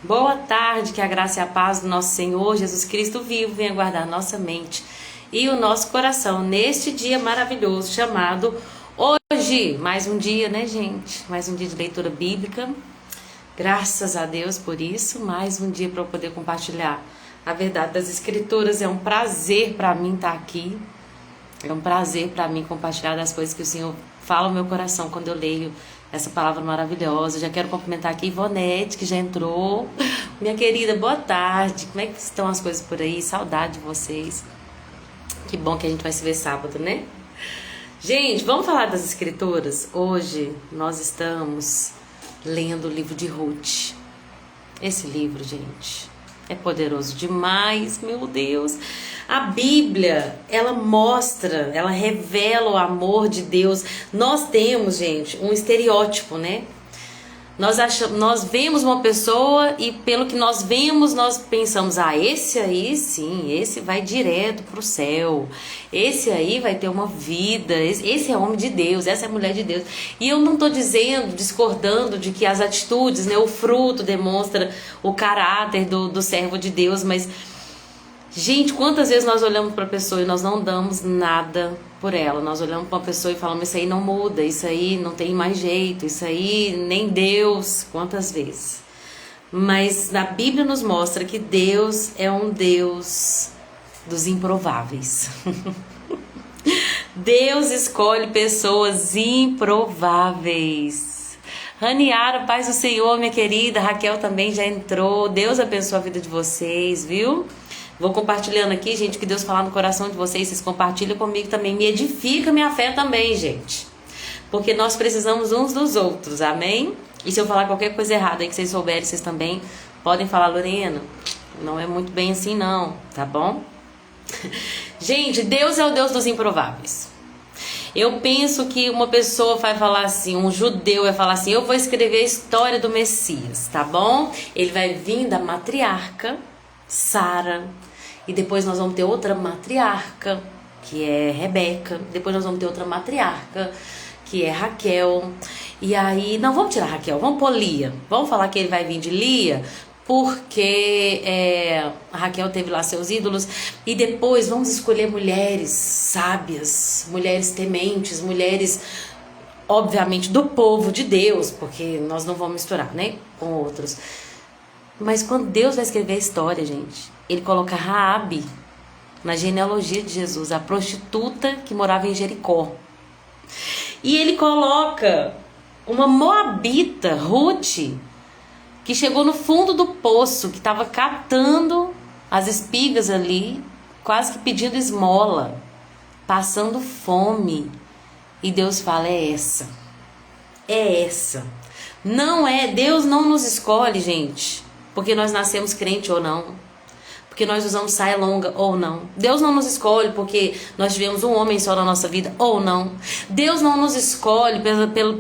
Boa tarde, que a graça e a paz do nosso Senhor Jesus Cristo vivo venha guardar nossa mente e o nosso coração neste dia maravilhoso chamado hoje. Mais um dia, né, gente? Mais um dia de leitura bíblica. Graças a Deus por isso. Mais um dia para eu poder compartilhar a verdade das Escrituras. É um prazer para mim estar aqui. É um prazer para mim compartilhar das coisas que o Senhor fala no meu coração quando eu leio essa palavra maravilhosa. Já quero cumprimentar aqui Ivonete, que já entrou. Minha querida, boa tarde. Como é que estão as coisas por aí? Saudade de vocês. Que bom que a gente vai se ver sábado, né? Gente, vamos falar das Escrituras? Hoje nós estamos lendo o livro de Ruth. Esse livro, gente, é poderoso demais, meu Deus. A Bíblia, ela mostra, ela revela o amor de Deus. Nós temos, gente, um estereótipo, né? Nós vemos uma pessoa e pelo que nós vemos, nós pensamos, esse aí sim, esse vai direto pro céu. Esse aí vai ter uma vida, esse é homem de Deus, essa é mulher de Deus. E eu não tô dizendo, discordando de que as atitudes, né, o fruto demonstra o caráter do servo de Deus, mas gente, quantas vezes nós olhamos para a pessoa e nós não damos nada por ela? Nós olhamos para uma pessoa e falamos, isso aí não muda, isso aí não tem mais jeito, isso aí nem Deus. Quantas vezes? Mas na Bíblia nos mostra que Deus é um Deus dos improváveis. Deus escolhe pessoas improváveis. Raniara, paz do Senhor, minha querida. Raquel também já entrou. Deus abençoe a vida de vocês, viu? Vou compartilhando aqui, gente, o que Deus falar no coração de vocês compartilham comigo também. Me edifica minha fé também, gente. Porque nós precisamos uns dos outros, amém? E se eu falar qualquer coisa errada aí que vocês souberem, vocês também podem falar, Lorena, não é muito bem assim não, tá bom? Gente, Deus é o Deus dos improváveis. Eu penso que uma pessoa vai falar assim, um judeu vai falar assim, eu vou escrever a história do Messias, tá bom? Ele vai vir da matriarca Sara, e depois nós vamos ter outra matriarca, que é Rebeca, depois nós vamos ter outra matriarca, que é Raquel, e aí, não, vamos tirar Raquel, vamos pôr Lia, vamos falar que ele vai vir de Lia, porque a Raquel teve lá seus ídolos, e depois vamos escolher mulheres sábias, mulheres tementes, mulheres, obviamente, do povo de Deus, porque nós não vamos misturar, né, com outros. Mas quando Deus vai escrever a história, gente, ele coloca Raabe na genealogia de Jesus, a prostituta que morava em Jericó. E ele coloca uma moabita, Ruth, que chegou no fundo do poço, que estava catando as espigas ali, quase que pedindo esmola, passando fome. E Deus fala, é essa. É essa. Não é, Deus não nos escolhe, gente, porque nós nascemos crente ou não, porque nós usamos saia longa ou não. Deus não nos escolhe porque nós tivemos um homem só na nossa vida ou não. Deus não nos escolhe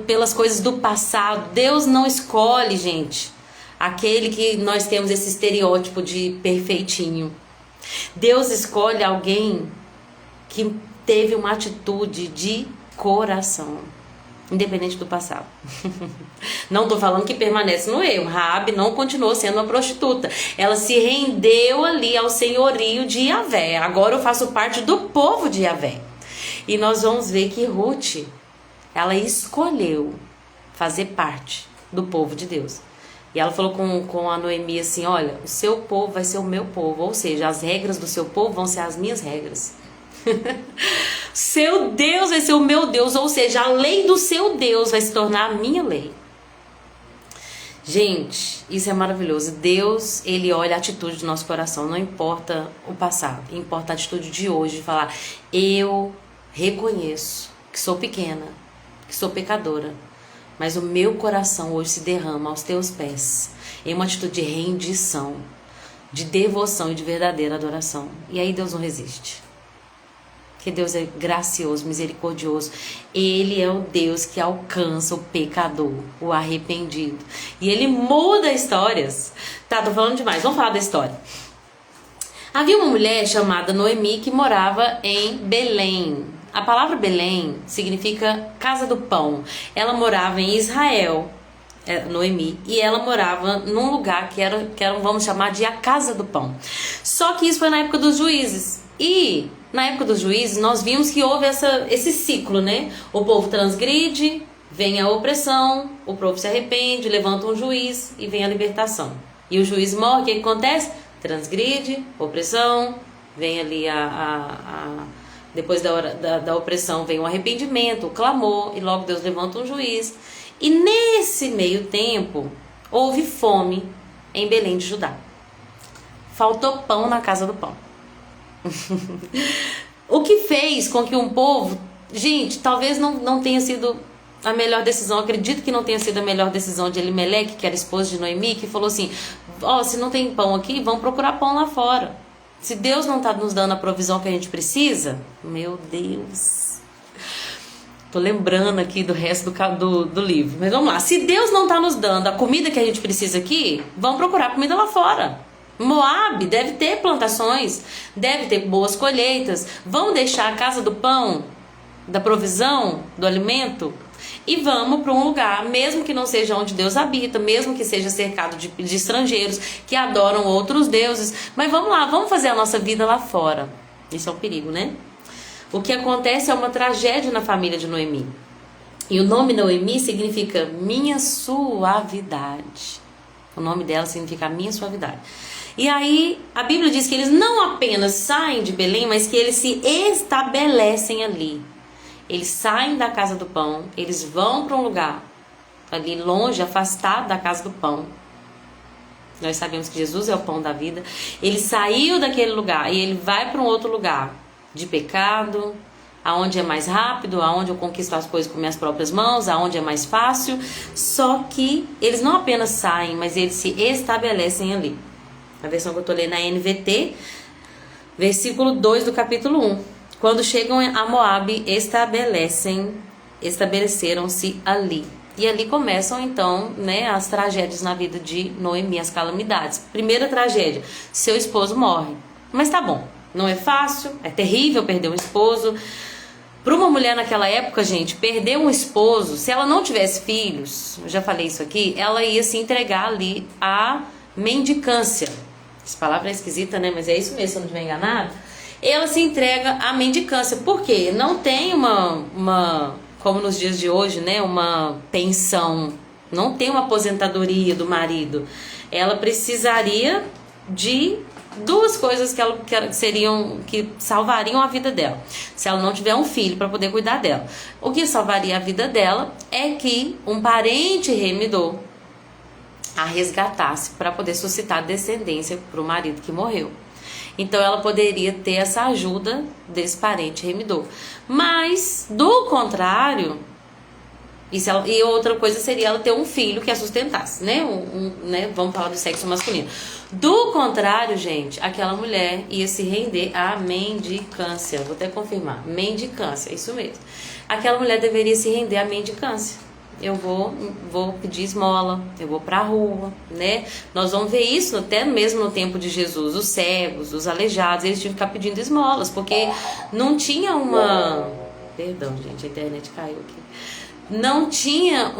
pelas coisas do passado. Deus não escolhe, gente, aquele que nós temos esse estereótipo de perfeitinho. Deus escolhe alguém que teve uma atitude de coração, independente do passado. Não estou falando que permanece no erro. Raabe não continuou sendo uma prostituta. Ela se rendeu ali ao senhorio de Yahvé. Agora eu faço parte do povo de Yahvé. E nós vamos ver que Ruth, ela escolheu fazer parte do povo de Deus. E ela falou com a Noemi assim, olha, o seu povo vai ser o meu povo. Ou seja, as regras do seu povo vão ser as minhas regras. Seu Deus vai ser o meu Deus, ou seja, a lei do seu Deus vai se tornar a minha lei. Gente, isso é maravilhoso. Deus, ele olha a atitude do nosso coração, não importa o passado, importa a atitude de hoje, de falar, eu reconheço que sou pequena, que sou pecadora, mas o meu coração hoje se derrama aos teus pés, em uma atitude de rendição, de devoção e de verdadeira adoração. E aí Deus não resiste. Que Deus é gracioso, misericordioso. Ele é o Deus que alcança o pecador, o arrependido. E ele muda histórias. Tá, tô falando demais. Vamos falar da história. Havia uma mulher chamada Noemi que morava em Belém. A palavra Belém significa casa do pão. Ela morava em Israel. Noemi, e ela morava num lugar que era, vamos chamar de a Casa do Pão. Só que isso foi na época dos juízes. E na época dos juízes nós vimos que houve esse ciclo, né? O povo transgride, vem a opressão, o povo se arrepende, levanta um juiz e vem a libertação. E o juiz morre, o que acontece? Transgride, opressão, vem ali depois da opressão vem o arrependimento, o clamor, e logo Deus levanta um juiz. E nesse meio tempo, houve fome em Belém de Judá. Faltou pão na casa do pão. O que fez com que um povo... Gente, talvez não tenha sido a melhor decisão. Acredito que não tenha sido a melhor decisão de Elimeleque, que era esposo de Noemi, que falou assim, se não tem pão aqui, vamos procurar pão lá fora. Se Deus não está nos dando a provisão que a gente precisa, meu Deus... Tô lembrando aqui do resto do livro. Mas vamos lá. Se Deus não está nos dando a comida que a gente precisa aqui, vamos procurar comida lá fora. Moabe deve ter plantações, deve ter boas colheitas. Vamos deixar a casa do pão, da provisão, do alimento, e vamos para um lugar, mesmo que não seja onde Deus habita, mesmo que seja cercado de estrangeiros que adoram outros deuses. Mas vamos lá, vamos fazer a nossa vida lá fora. Isso é um perigo, né? O que acontece é uma tragédia na família de Noemi. E o nome Noemi significa minha suavidade. O nome dela significa minha suavidade. E aí a Bíblia diz que eles não apenas saem de Belém, mas que eles se estabelecem ali. Eles saem da casa do pão, eles vão para um lugar ali longe, afastado da casa do pão. Nós sabemos que Jesus é o pão da vida. Ele saiu daquele lugar e ele vai para um outro lugar de pecado, aonde é mais rápido, aonde eu conquisto as coisas com minhas próprias mãos, aonde é mais fácil. Só que eles não apenas saem, mas eles se estabelecem ali. A versão que eu estou lendo é a NVT, versículo 2 do capítulo 1. Quando chegam a Moabe, estabeleceram-se ali. E ali começam então, né, as tragédias na vida de Noemi, as calamidades. Primeira tragédia, seu esposo morre. Mas tá bom. Não é fácil, é terrível perder um esposo. Para uma mulher naquela época, gente, perder um esposo, se ela não tivesse filhos, eu já falei isso aqui, ela ia se entregar ali à mendicância. Essa palavra é esquisita, né? Mas é isso mesmo, se eu não estiver enganado. Ela se entrega à mendicância. Por quê? Não tem como nos dias de hoje, né? Uma pensão. Não tem uma aposentadoria do marido. Ela precisaria de duas coisas que salvariam a vida dela, se ela não tiver um filho para poder cuidar dela. O que salvaria a vida dela é que um parente remidor a resgatasse para poder suscitar descendência para o marido que morreu. Então ela poderia ter essa ajuda desse parente remidor. Mas, do contrário, e outra coisa seria ela ter um filho que a sustentasse, né? Né? Vamos falar do sexo masculino. Do contrário, gente, aquela mulher ia se render à mendicância. Vou até confirmar. Mendicância, isso mesmo. Aquela mulher deveria se render à mendicância. Eu vou pedir esmola, eu vou pra rua, né? Nós vamos ver isso até mesmo no tempo de Jesus. Os cegos, os aleijados, eles tinham que ficar pedindo esmolas, porque não tinha uma... Perdão, gente, a internet caiu aqui. Não tinha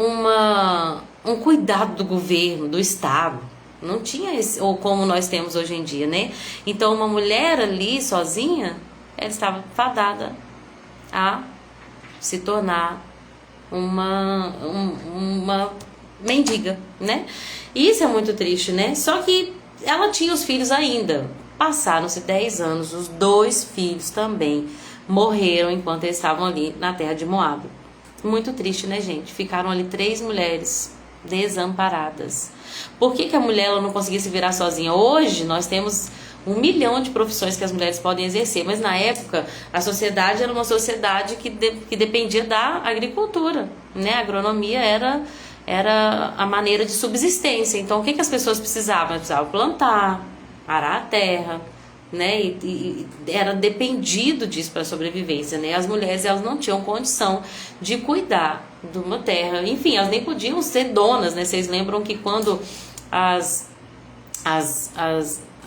um cuidado do governo, do Estado. Não tinha esse, ou como nós temos hoje em dia, né? Então uma mulher ali sozinha, ela estava fadada a se tornar uma mendiga, né? E isso é muito triste, né? Só que ela tinha os filhos ainda. Passaram-se 10 anos, os 2 filhos também morreram enquanto eles estavam ali na terra de Moabe. Muito triste, né, gente? Ficaram ali 3 mulheres desamparadas. Por que a mulher ela não conseguia se virar sozinha? Hoje nós temos 1 milhão de profissões que as mulheres podem exercer, mas na época a sociedade era uma sociedade que dependia da agricultura, né? A agronomia era a maneira de subsistência. Então o que as pessoas precisavam? Elas precisavam plantar, arar a terra, né? E era dependido disso para a sobrevivência, né? As mulheres elas não tinham condição de cuidar de uma terra, enfim, elas nem podiam ser donas, né? Vocês lembram que quando as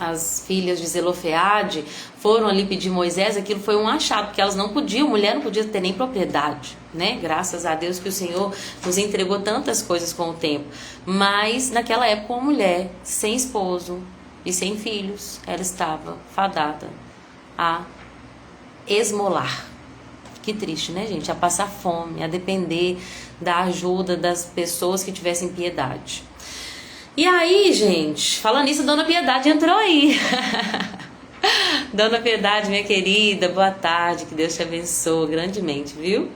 as filhas de Zelofeade foram ali pedir Moisés, aquilo foi um achado, porque elas não podiam, mulher não podia ter nem propriedade, né? Graças a Deus que o Senhor nos entregou tantas coisas com o tempo. Mas naquela época uma mulher sem esposo e sem filhos, ela estava fadada a esmolar. Que triste, né, gente? A passar fome, a depender da ajuda das pessoas que tivessem piedade. E aí, gente, falando nisso, Dona Piedade entrou aí. Dona Piedade, minha querida, boa tarde, que Deus te abençoe grandemente, viu?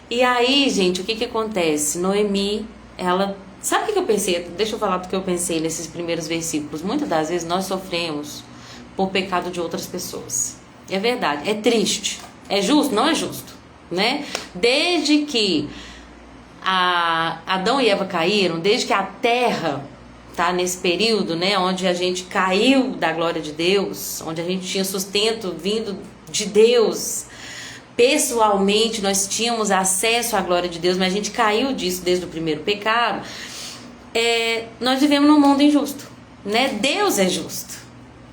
E aí, gente, o que acontece? Noemi, ela... Sabe o que eu pensei? Deixa eu falar do que eu pensei nesses primeiros versículos. Muitas das vezes nós sofremos por pecado de outras pessoas. É verdade, é triste. É justo? Não é justo, né? Desde que Adão e Eva caíram, desde que a terra tá nesse período, né, onde a gente caiu da glória de Deus, onde a gente tinha sustento vindo de Deus, pessoalmente nós tínhamos acesso à glória de Deus, mas a gente caiu disso desde o primeiro pecado. Nós vivemos num mundo injusto, né? Deus é justo,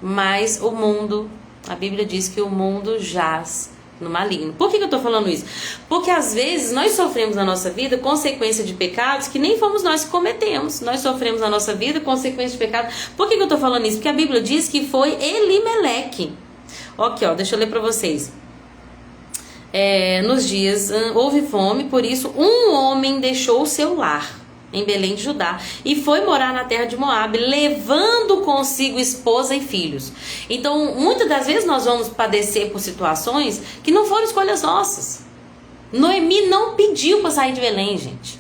mas o mundo, a Bíblia diz que o mundo jaz no maligno. Por que eu tô falando isso? Porque às vezes nós sofremos na nossa vida consequência de pecados que nem fomos nós que cometemos. Nós sofremos na nossa vida consequência de pecados. Por que eu tô falando isso? Porque a Bíblia diz que foi Elimeleque. Aqui, ó, deixa eu ler pra vocês. Nos dias houve fome, por isso um homem deixou o seu lar em Belém de Judá e foi morar na terra de Moabe, levando consigo esposa e filhos. Então, muitas das vezes nós vamos padecer por situações que não foram escolhas nossas. Noemi não pediu para sair de Belém, gente.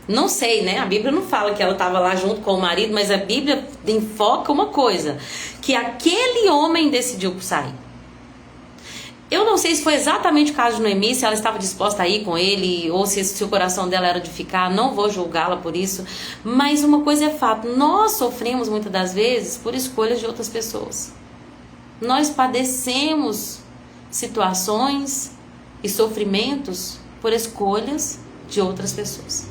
Não sei, né? A Bíblia não fala que ela estava lá junto com o marido, mas a Bíblia enfoca uma coisa, que aquele homem decidiu por sair. Eu não sei se foi exatamente o caso de Noemi, se ela estava disposta a ir com ele, ou se o coração dela era de ficar, não vou julgá-la por isso, mas uma coisa é fato, nós sofremos muitas das vezes por escolhas de outras pessoas. Nós padecemos situações e sofrimentos por escolhas de outras pessoas.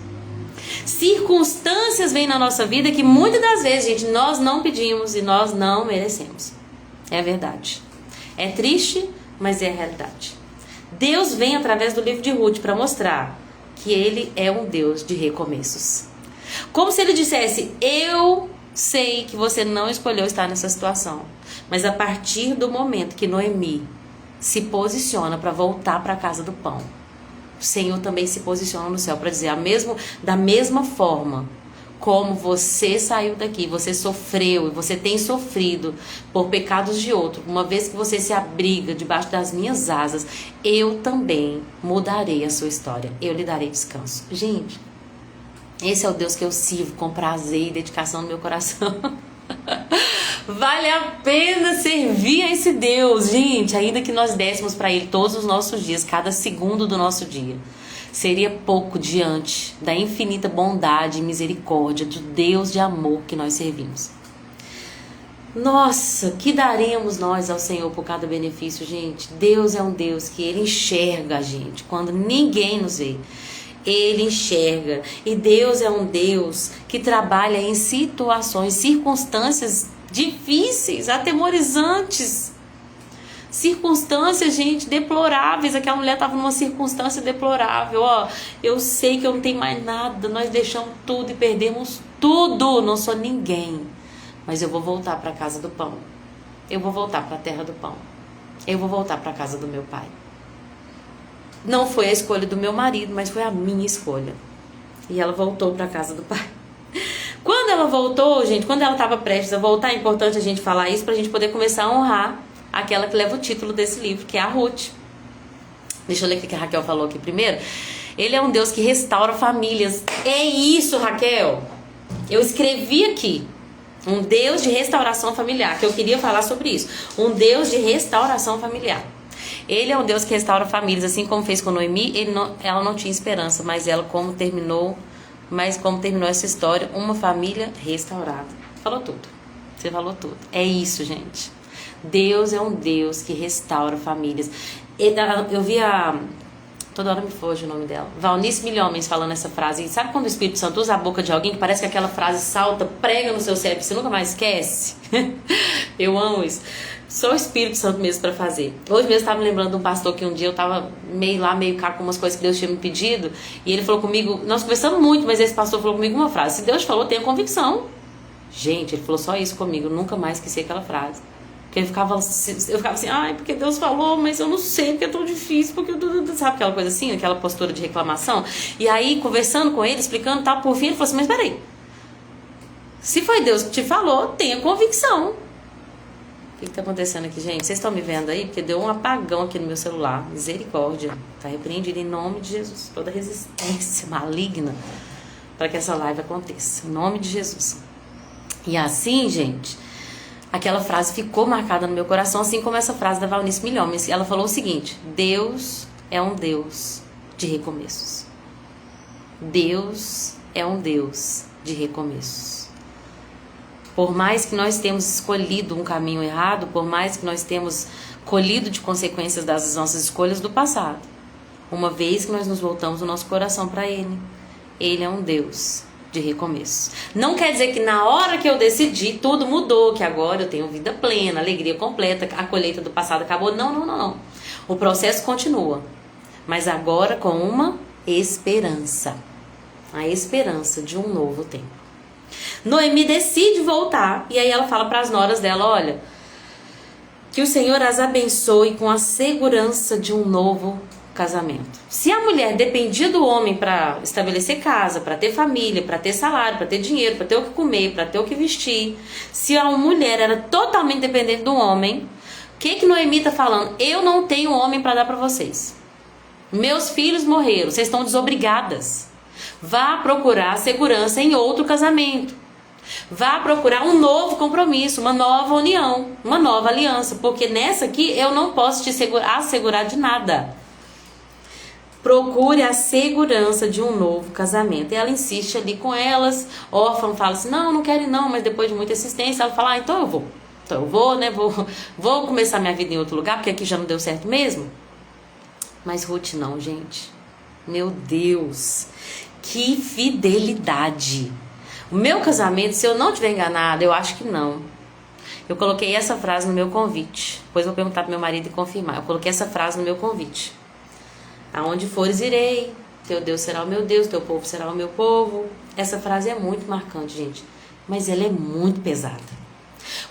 Circunstâncias vêm na nossa vida que muitas das vezes, gente, nós não pedimos e nós não merecemos. É verdade. É triste, mas é a realidade. Deus vem através do livro de Ruth para mostrar que Ele é um Deus de recomeços. Como se Ele dissesse: eu sei que você não escolheu estar nessa situação, mas a partir do momento que Noemi se posiciona para voltar para a casa do pão, o Senhor também se posiciona no céu para dizer da mesma forma como você saiu daqui, você sofreu e você tem sofrido por pecados de outro, uma vez que você se abriga debaixo das minhas asas, eu também mudarei a sua história, eu lhe darei descanso. Gente, esse é o Deus que eu sirvo com prazer e dedicação no meu coração. Vale a pena servir a esse Deus, gente, ainda que nós dessemos para Ele todos os nossos dias, cada segundo do nosso dia. Seria pouco diante da infinita bondade e misericórdia do Deus de amor que nós servimos. Nossa, que daremos nós ao Senhor por cada benefício, gente? Deus é um Deus que Ele enxerga a gente quando ninguém nos vê. Ele enxerga. E Deus é um Deus que trabalha em situações, circunstâncias difíceis, atemorizantes. Circunstâncias, gente, deploráveis. Aquela mulher estava numa circunstância deplorável. Eu sei que eu não tenho mais nada, nós deixamos tudo e perdemos tudo, não sou ninguém, mas eu vou voltar para a casa do pão, eu vou voltar para a terra do pão, eu vou voltar para a casa do meu pai. Não foi a escolha do meu marido, mas foi a minha escolha. E ela voltou para a casa do pai. Quando ela voltou, gente, quando ela estava prestes a voltar, é importante a gente falar isso para a gente poder começar a honrar aquela que leva o título desse livro, que é a Ruth. Deixa eu ler o que a Raquel falou aqui primeiro. Ele é um Deus que restaura famílias. É isso, Raquel. Eu escrevi aqui. Um Deus de restauração familiar, que eu queria falar sobre isso. Um Deus de restauração familiar. Ele é um Deus que restaura famílias, assim como fez com Noemi. Ela não tinha esperança, mas como terminou essa história, uma família restaurada. Falou tudo. Você falou tudo. É isso, gente. Deus é um Deus que restaura famílias. Eu vi Toda hora me foge o nome dela. Valnice Milhomens falando essa frase. E sabe quando o Espírito Santo usa a boca de alguém que parece que aquela frase salta, prega no seu cérebro e você nunca mais esquece? Eu amo isso. Só o Espírito Santo mesmo pra fazer. Hoje mesmo eu estava me lembrando de um pastor que um dia eu tava meio cá com umas coisas que Deus tinha me pedido. E ele falou comigo, nós conversamos muito, mas esse pastor falou comigo uma frase: se Deus falou, tenha convicção. Gente, ele falou só isso comigo. Eu nunca mais esqueci aquela frase. Porque eu ficava assim, ai, porque Deus falou, mas eu não sei, porque é tão difícil, porque sabe aquela coisa assim, aquela postura de reclamação. E aí, conversando com ele, explicando tal, por fim, ele falou assim: mas peraí, se foi Deus que te falou, tenha convicção. O que tá acontecendo aqui, gente? Vocês estão me vendo aí? Porque deu um apagão aqui no meu celular. Misericórdia. Tá repreendido em nome de Jesus. Toda resistência maligna para que essa live aconteça. Em nome de Jesus. E assim, gente, aquela frase ficou marcada no meu coração, assim como essa frase da Valnice Milhomens. Ela falou o seguinte: Deus é um Deus de recomeços. Deus é um Deus de recomeços. Por mais que nós tenhamos escolhido um caminho errado, por mais que nós tenhamos colhido de consequências das nossas escolhas do passado, uma vez que nós nos voltamos o nosso coração para Ele, Ele é um Deus de recomeços. Não quer dizer que na hora que eu decidi tudo mudou, que agora eu tenho vida plena, alegria completa, a colheita do passado acabou. Não. O processo continua, mas agora com uma esperança. A esperança de um novo tempo. Noemi decide voltar e aí ela fala para as noras dela: olha, que o Senhor as abençoe com a segurança de um novo casamento. Se a mulher dependia do homem para estabelecer casa, para ter família, para ter salário, para ter dinheiro, para ter o que comer, para ter o que vestir, se a mulher era totalmente dependente do homem, o que Noemi está falando? Eu não tenho homem para dar para vocês. Meus filhos morreram, vocês estão desobrigadas. Vá procurar segurança em outro casamento. Vá procurar um novo compromisso, uma nova união, uma nova aliança, porque nessa aqui eu não posso te assegurar de nada. Procure a segurança de um novo casamento. E ela insiste ali com elas. Órfã fala assim: não quero ir não, mas depois de muita insistência ela fala: então eu vou. Então eu vou, né? Vou começar minha vida em outro lugar, porque aqui já não deu certo mesmo. Mas Ruth não, gente. Meu Deus, que fidelidade. O meu casamento, se eu não estiver enganada, eu acho que não. Eu coloquei essa frase no meu convite. Depois vou perguntar pro meu marido e confirmar. Eu coloquei essa frase no meu convite: aonde fores irei, teu Deus será o meu Deus, teu povo será o meu povo. Essa frase é muito marcante, gente, mas ela é muito pesada.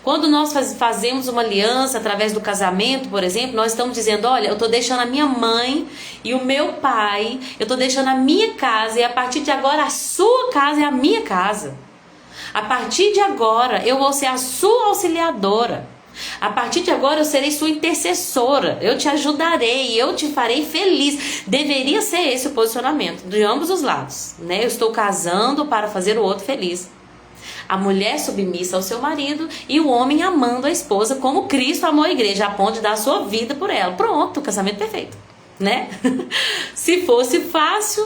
Quando nós fazemos uma aliança através do casamento, por exemplo, nós estamos dizendo: olha, eu estou deixando a minha mãe e o meu pai, eu estou deixando a minha casa, e a partir de agora a sua casa é a minha casa. A partir de agora eu vou ser a sua auxiliadora. A partir de agora eu serei sua intercessora. Eu te ajudarei, eu te farei feliz. Deveria ser esse o posicionamento de ambos os lados, né? Eu estou casando para fazer o outro feliz. A mulher submissa ao seu marido e o homem amando a esposa como Cristo amou a igreja, a ponto de dar a sua vida por ela. Pronto, casamento perfeito, né? Se fosse fácil,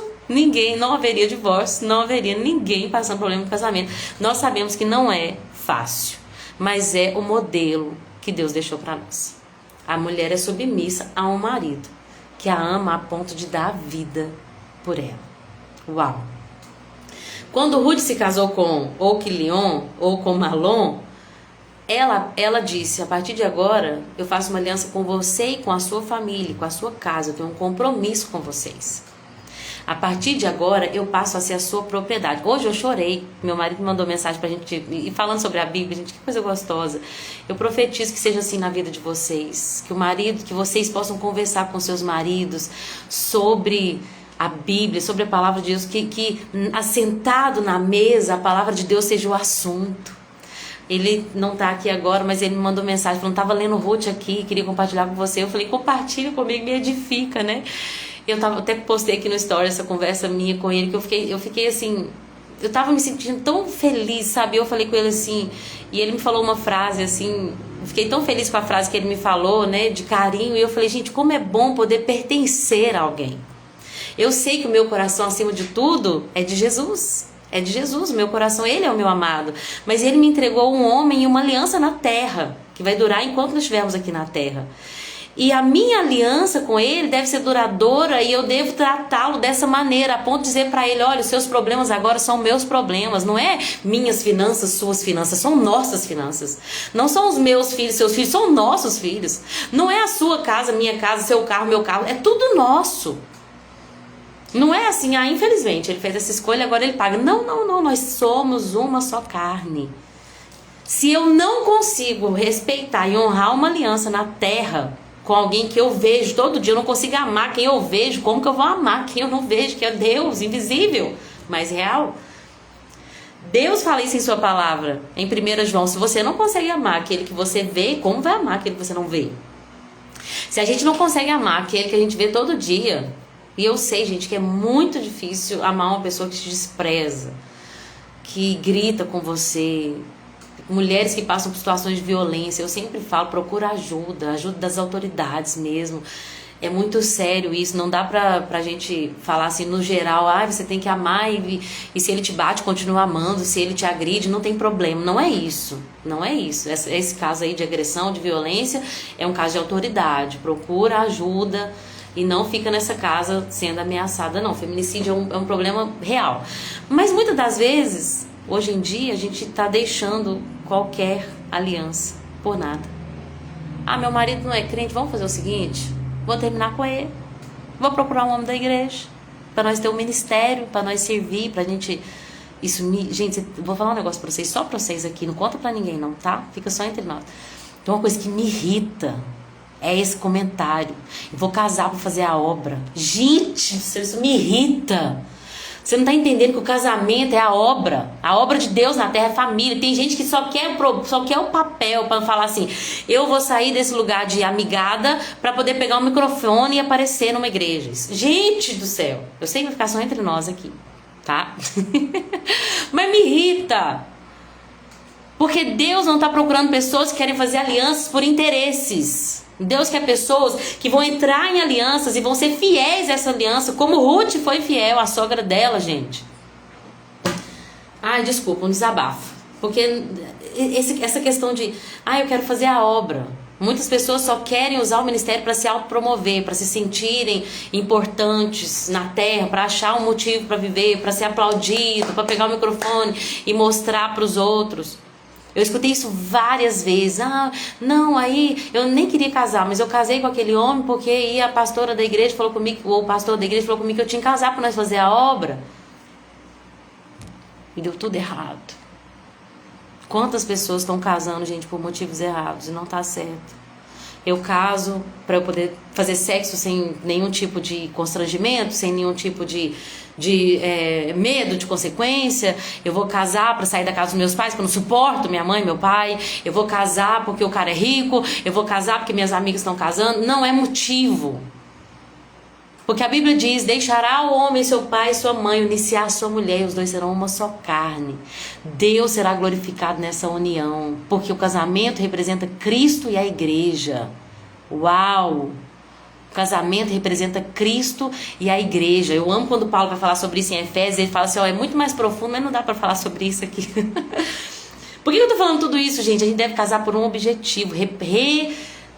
não haveria divórcio, não haveria ninguém passando problema no casamento. Nós sabemos que não é fácil, mas é o modelo que Deus deixou para nós. A mulher é submissa a um marido que a ama a ponto de dar a vida por ela. Uau! Quando Ruth se casou com ou Quilion ou com Malom, ela disse: a partir de agora eu faço uma aliança com você e com a sua família, com a sua casa, eu tenho um compromisso com vocês. A partir de agora eu passo a ser a sua propriedade. Hoje eu chorei, meu marido me mandou mensagem pra gente, e falando sobre a Bíblia, gente, que coisa gostosa. Eu profetizo que seja assim na vida de vocês, que vocês possam conversar com seus maridos sobre a Bíblia, sobre a palavra de Deus, que assentado na mesa a palavra de Deus seja o assunto. Ele não tá aqui agora, mas ele me mandou mensagem falando: tava lendo Ruth aqui, queria compartilhar com você. Eu falei: compartilha comigo, me edifica, né? Até postei aqui no story essa conversa minha com ele, que eu fiquei assim, eu tava me sentindo tão feliz, sabe? Eu falei com ele assim, e ele me falou uma frase assim, eu fiquei tão feliz com a frase que ele me falou, né, de carinho, e eu falei: gente, como é bom poder pertencer a alguém. Eu sei que o meu coração, acima de tudo, é de Jesus. É de Jesus, o meu coração, ele é o meu amado. Mas ele me entregou um homem e uma aliança na terra, que vai durar enquanto nós estivermos aqui na terra. E a minha aliança com ele deve ser duradoura e eu devo tratá-lo dessa maneira, a ponto de dizer para ele, olha, os seus problemas agora são meus problemas, não é minhas finanças, suas finanças, são nossas finanças. Não são os meus filhos, seus filhos, são nossos filhos. Não é a sua casa, minha casa, seu carro, meu carro, é tudo nosso. Não é assim, infelizmente, ele fez essa escolha, agora ele paga. Não, nós somos uma só carne. Se eu não consigo respeitar e honrar uma aliança na terra com alguém que eu vejo todo dia, eu não consigo amar quem eu vejo, como que eu vou amar quem eu não vejo, que é Deus, invisível, mas real? Deus fala isso em sua palavra, em 1 João, se você não consegue amar aquele que você vê, como vai amar aquele que você não vê? Se a gente não consegue amar aquele que a gente vê todo dia, e eu sei, gente, que é muito difícil amar uma pessoa que te despreza, que grita com você, mulheres que passam por situações de violência, eu sempre falo, procura ajuda das autoridades mesmo. É muito sério isso, não dá pra gente falar assim no geral, você tem que amar e se ele te bate, continua amando, se ele te agride, não tem problema. Não é isso, não é isso. Esse caso aí de agressão, de violência, é um caso de autoridade. Procura ajuda e não fica nessa casa sendo ameaçada, não. Feminicídio é um problema real. Mas muitas das vezes, hoje em dia, a gente tá deixando qualquer aliança por nada. Meu marido não é crente, vamos fazer o seguinte, vou terminar com ele, vou procurar um homem da igreja para nós ter um ministério, para nós servir, pra gente, gente, vou falar um negócio pra vocês, só pra vocês aqui, não conta pra ninguém não, tá? Fica só entre nós. Então uma coisa que me irrita é esse comentário, eu vou casar pra fazer a obra. Gente, isso me irrita. Você não tá entendendo que o casamento é a obra de Deus na terra, é família. Tem gente que só quer o papel para falar assim, eu vou sair desse lugar de amigada para poder pegar o microfone e aparecer numa igreja. Gente do céu, eu sei que vai ficar só entre nós aqui, tá? Mas me irrita. Porque Deus não tá procurando pessoas que querem fazer alianças por interesses. Deus quer pessoas que vão entrar em alianças e vão ser fiéis a essa aliança, como Ruth foi fiel à sogra dela, gente. Desculpa, um desabafo. Porque essa questão de, eu quero fazer a obra. Muitas pessoas só querem usar o ministério para se autopromover, para se sentirem importantes na terra, para achar um motivo para viver, para ser aplaudido, para pegar o microfone e mostrar para os outros. Eu escutei isso várias vezes. Aí eu nem queria casar, mas eu casei com aquele homem porque a pastora da igreja falou comigo, ou o pastor da igreja falou comigo que eu tinha que casar para nós fazer a obra. E deu tudo errado. Quantas pessoas estão casando, gente, por motivos errados e não tá certo. Eu caso para eu poder fazer sexo sem nenhum tipo de constrangimento, sem nenhum tipo de medo de consequência. Eu vou casar para sair da casa dos meus pais, porque eu não suporto minha mãe e meu pai. Eu vou casar porque o cara é rico. Eu vou casar porque minhas amigas estão casando. Não é motivo. Porque a Bíblia diz, deixará o homem seu pai e sua mãe, unir-se-á sua mulher, e os dois serão uma só carne. Deus será glorificado nessa união, porque o casamento representa Cristo e a igreja. Uau! O casamento representa Cristo e a igreja. Eu amo quando Paulo vai falar sobre isso em Efésios, ele fala assim, é muito mais profundo, mas não dá para falar sobre isso aqui. Por que eu tô falando tudo isso, gente? A gente deve casar por um objetivo,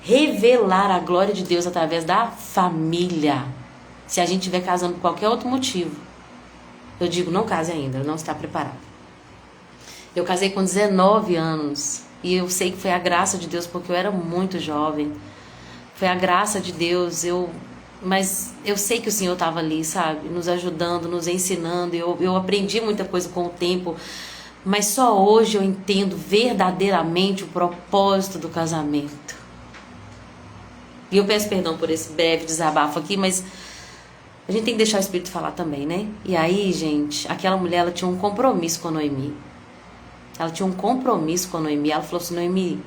revelar a glória de Deus através da família. Se a gente estiver casando por qualquer outro motivo, eu digo, não case ainda, não está preparado. Eu casei com 19 anos e eu sei que foi a graça de Deus, porque eu era muito jovem. Foi a graça de Deus, mas eu sei que o Senhor estava ali, sabe? Nos ajudando, nos ensinando. Eu aprendi muita coisa com o tempo, mas só hoje eu entendo verdadeiramente o propósito do casamento. E eu peço perdão por esse breve desabafo aqui, mas a gente tem que deixar o Espírito falar também, né? E aí, gente, aquela mulher, ela tinha um compromisso com a Noemi. Ela tinha um compromisso com a Noemi. Ela falou assim, Noemi,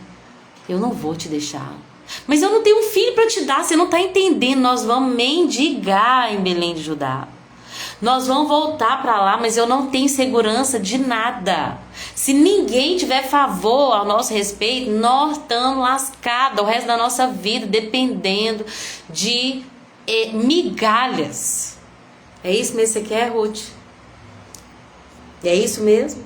eu não vou te deixar. Mas eu não tenho um filho para te dar, você não tá entendendo. Nós vamos mendigar em Belém de Judá. Nós vamos voltar para lá, mas eu não tenho segurança de nada. Se ninguém tiver favor ao nosso respeito, nós estamos lascados o resto da nossa vida, dependendo de migalhas. É isso mesmo que você quer, Ruth? É isso mesmo?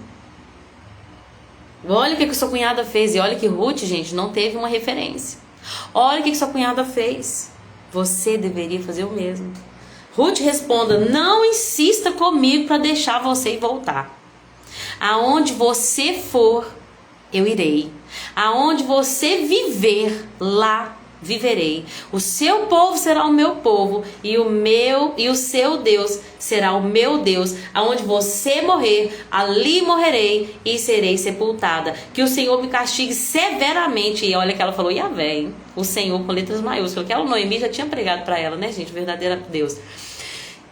Olha o que sua cunhada fez. E olha que Ruth, gente, não teve uma referência. Olha o que sua cunhada fez. Você deveria fazer o mesmo. Ruth responda: não insista comigo para deixar você ir voltar. Aonde você for, eu irei. Aonde você viver, lá viverei. O seu povo será o meu povo e o seu Deus será o meu Deus. Aonde você morrer, ali morrerei e serei sepultada. Que o Senhor me castigue severamente. E olha que ela falou Yahvé, hein? O Senhor com letras maiúsculas. Que ela, Noemi, já tinha pregado para ela, né, gente? O verdadeiro Deus.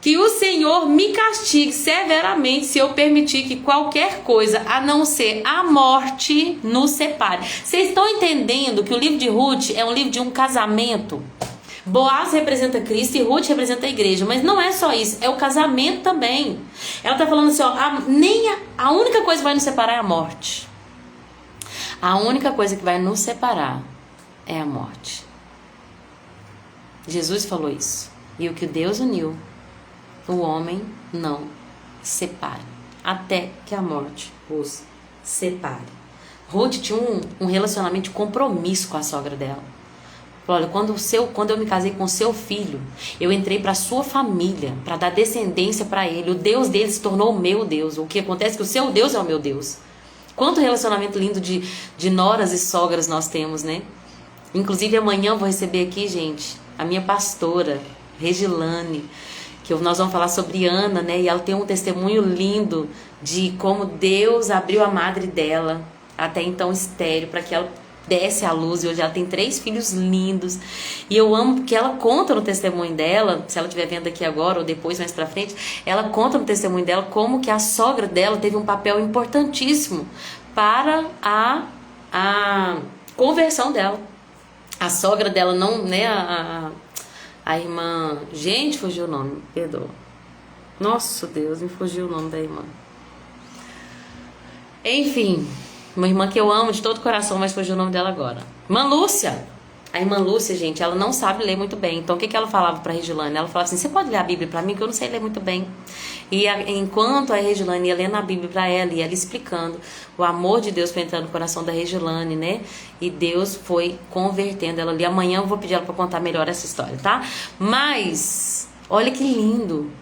Que o Senhor me castigue severamente se eu permitir que qualquer coisa, a não ser a morte, nos separe. Vocês estão entendendo que o livro de Ruth é um livro de um casamento? Boaz representa Cristo e Ruth representa a igreja. Mas não é só isso, é o casamento também. Ela está falando assim, ó, a única coisa que vai nos separar é a morte. A única coisa que vai nos separar é a morte. Jesus falou isso. E o que Deus uniu, o homem não separe, até que a morte os separe. Ruth tinha um relacionamento de compromisso com a sogra dela. Olha, quando eu me casei com seu filho, eu entrei para sua família, para dar descendência para ele. O Deus dele se tornou o meu Deus. O que acontece é que o seu Deus é o meu Deus. Quanto relacionamento lindo de noras e sogras nós temos, né? Inclusive amanhã eu vou receber aqui, gente, a minha pastora, Regilane, que nós vamos falar sobre Ana, né? E ela tem um testemunho lindo de como Deus abriu a madre dela, até então estéril, para que ela desse à luz. E hoje ela tem 3 filhos lindos. E eu amo porque ela conta no testemunho dela, se ela estiver vendo aqui agora ou depois, mais pra frente, ela conta no testemunho dela como que a sogra dela teve um papel importantíssimo para a conversão dela. A sogra dela não, né, a irmã... Gente, fugiu o nome, perdoa. Nossa, Deus, me fugiu o nome da irmã. Enfim, uma irmã que eu amo de todo o coração, mas fugiu o nome dela agora. Irmã Lúcia. A irmã Lúcia, gente, ela não sabe ler muito bem. Então, o que ela falava pra Regilane? Ela falava assim, você pode ler a Bíblia pra mim? Que eu não sei ler muito bem. E enquanto a Regilane ia lendo a Bíblia pra ela, e ela explicando, o amor de Deus foi entrando no coração da Regilane, né? E Deus foi convertendo ela ali. Amanhã eu vou pedir ela pra contar melhor essa história, tá? Mas, olha que lindo.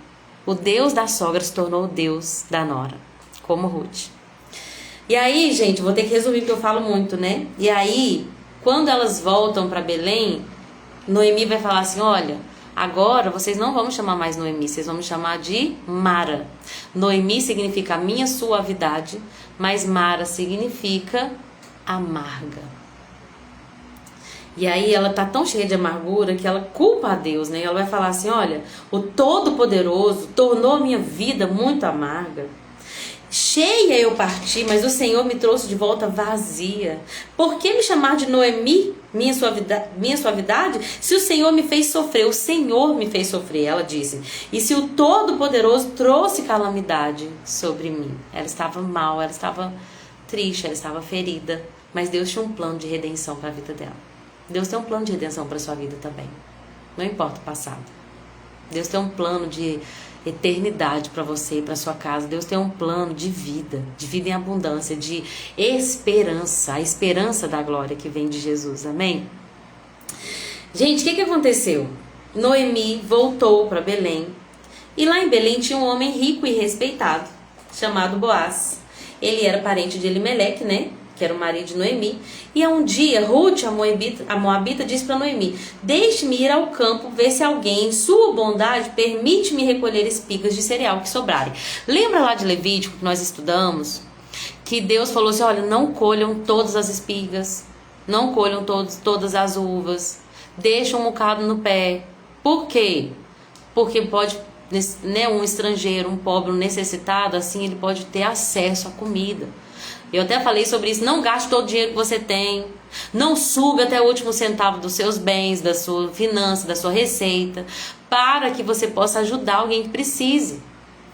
O Deus da sogra se tornou o Deus da nora, como Ruth. E aí, gente, vou ter que resumir porque eu falo muito, né? E aí, quando elas voltam para Belém, Noemi vai falar assim, olha, agora vocês não vão me chamar mais Noemi, vocês vão me chamar de Mara. Noemi significa minha suavidade, mas Mara significa amarga. E aí ela tá tão cheia de amargura que ela culpa a Deus, né? Ela vai falar assim, olha, o Todo-Poderoso tornou a minha vida muito amarga. Cheia eu parti, mas o Senhor me trouxe de volta vazia. Por que me chamar de Noemi, minha suavidade, se o Senhor me fez sofrer? O Senhor me fez sofrer, ela disse. E se o Todo-Poderoso trouxe calamidade sobre mim? Ela estava mal, ela estava triste, ela estava ferida. Mas Deus tinha um plano de redenção para a vida dela. Deus tem um plano de redenção para a sua vida também. Não importa o passado. Deus tem um plano de eternidade para você e para sua casa. Deus tem um plano de vida em abundância, de esperança, a esperança da glória que vem de Jesus, amém? Gente, o que aconteceu? Noemi voltou para Belém e lá em Belém tinha um homem rico e respeitado chamado Boaz. Ele era parente de Elimeleque, né? Que era o marido de Noemi. E um dia, Ruth, a Moabita, disse para Noemi, deixe-me ir ao campo, ver se alguém, em sua bondade, permite-me recolher espigas de cereal que sobrarem. Lembra lá de Levítico, que nós estudamos? Que Deus falou assim, olha, não colham todas as espigas, não colham todas as uvas, deixam um bocado no pé. Por quê? Porque pode, né, um estrangeiro, um pobre, um necessitado, assim, ele pode ter acesso à comida. Eu até falei sobre isso, não gaste todo o dinheiro que você tem, não suga até o último centavo dos seus bens, da sua finança, da sua receita, para que você possa ajudar alguém que precise.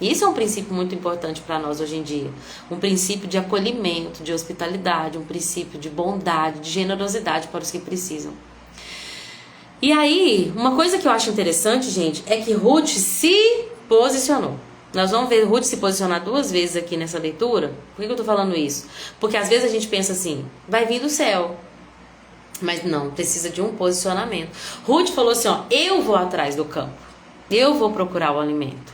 Isso é um princípio muito importante para nós hoje em dia, um princípio de acolhimento, de hospitalidade, um princípio de bondade, de generosidade para os que precisam. E aí, uma coisa que eu acho interessante, gente, é que Ruth se posicionou. Nós vamos ver Ruth se posicionar 2 vezes aqui nessa leitura. Por que eu tô falando isso? Porque às vezes a gente pensa assim, vai vir do céu. Mas não, precisa de um posicionamento. Ruth falou assim, ó, eu vou atrás do campo. Eu vou procurar o alimento.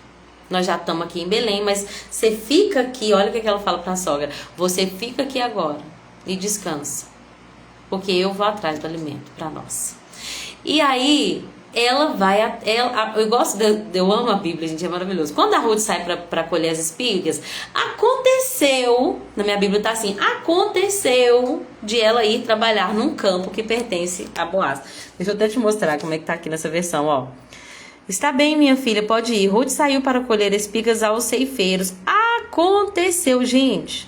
Nós já estamos aqui em Belém, mas você fica aqui, olha o que ela fala para a sogra. Você fica aqui agora e descansa. Porque eu vou atrás do alimento para nós. E aí, ela vai... eu amo a Bíblia, gente, é maravilhoso. Quando a Ruth sai para colher as espigas, aconteceu, na minha Bíblia tá assim, aconteceu de ela ir trabalhar num campo que pertence a Boaz. Deixa eu até te mostrar como é que tá aqui nessa versão, ó. Está bem, minha filha, pode ir. Ruth saiu para colher espigas aos ceifeiros. Aconteceu, gente.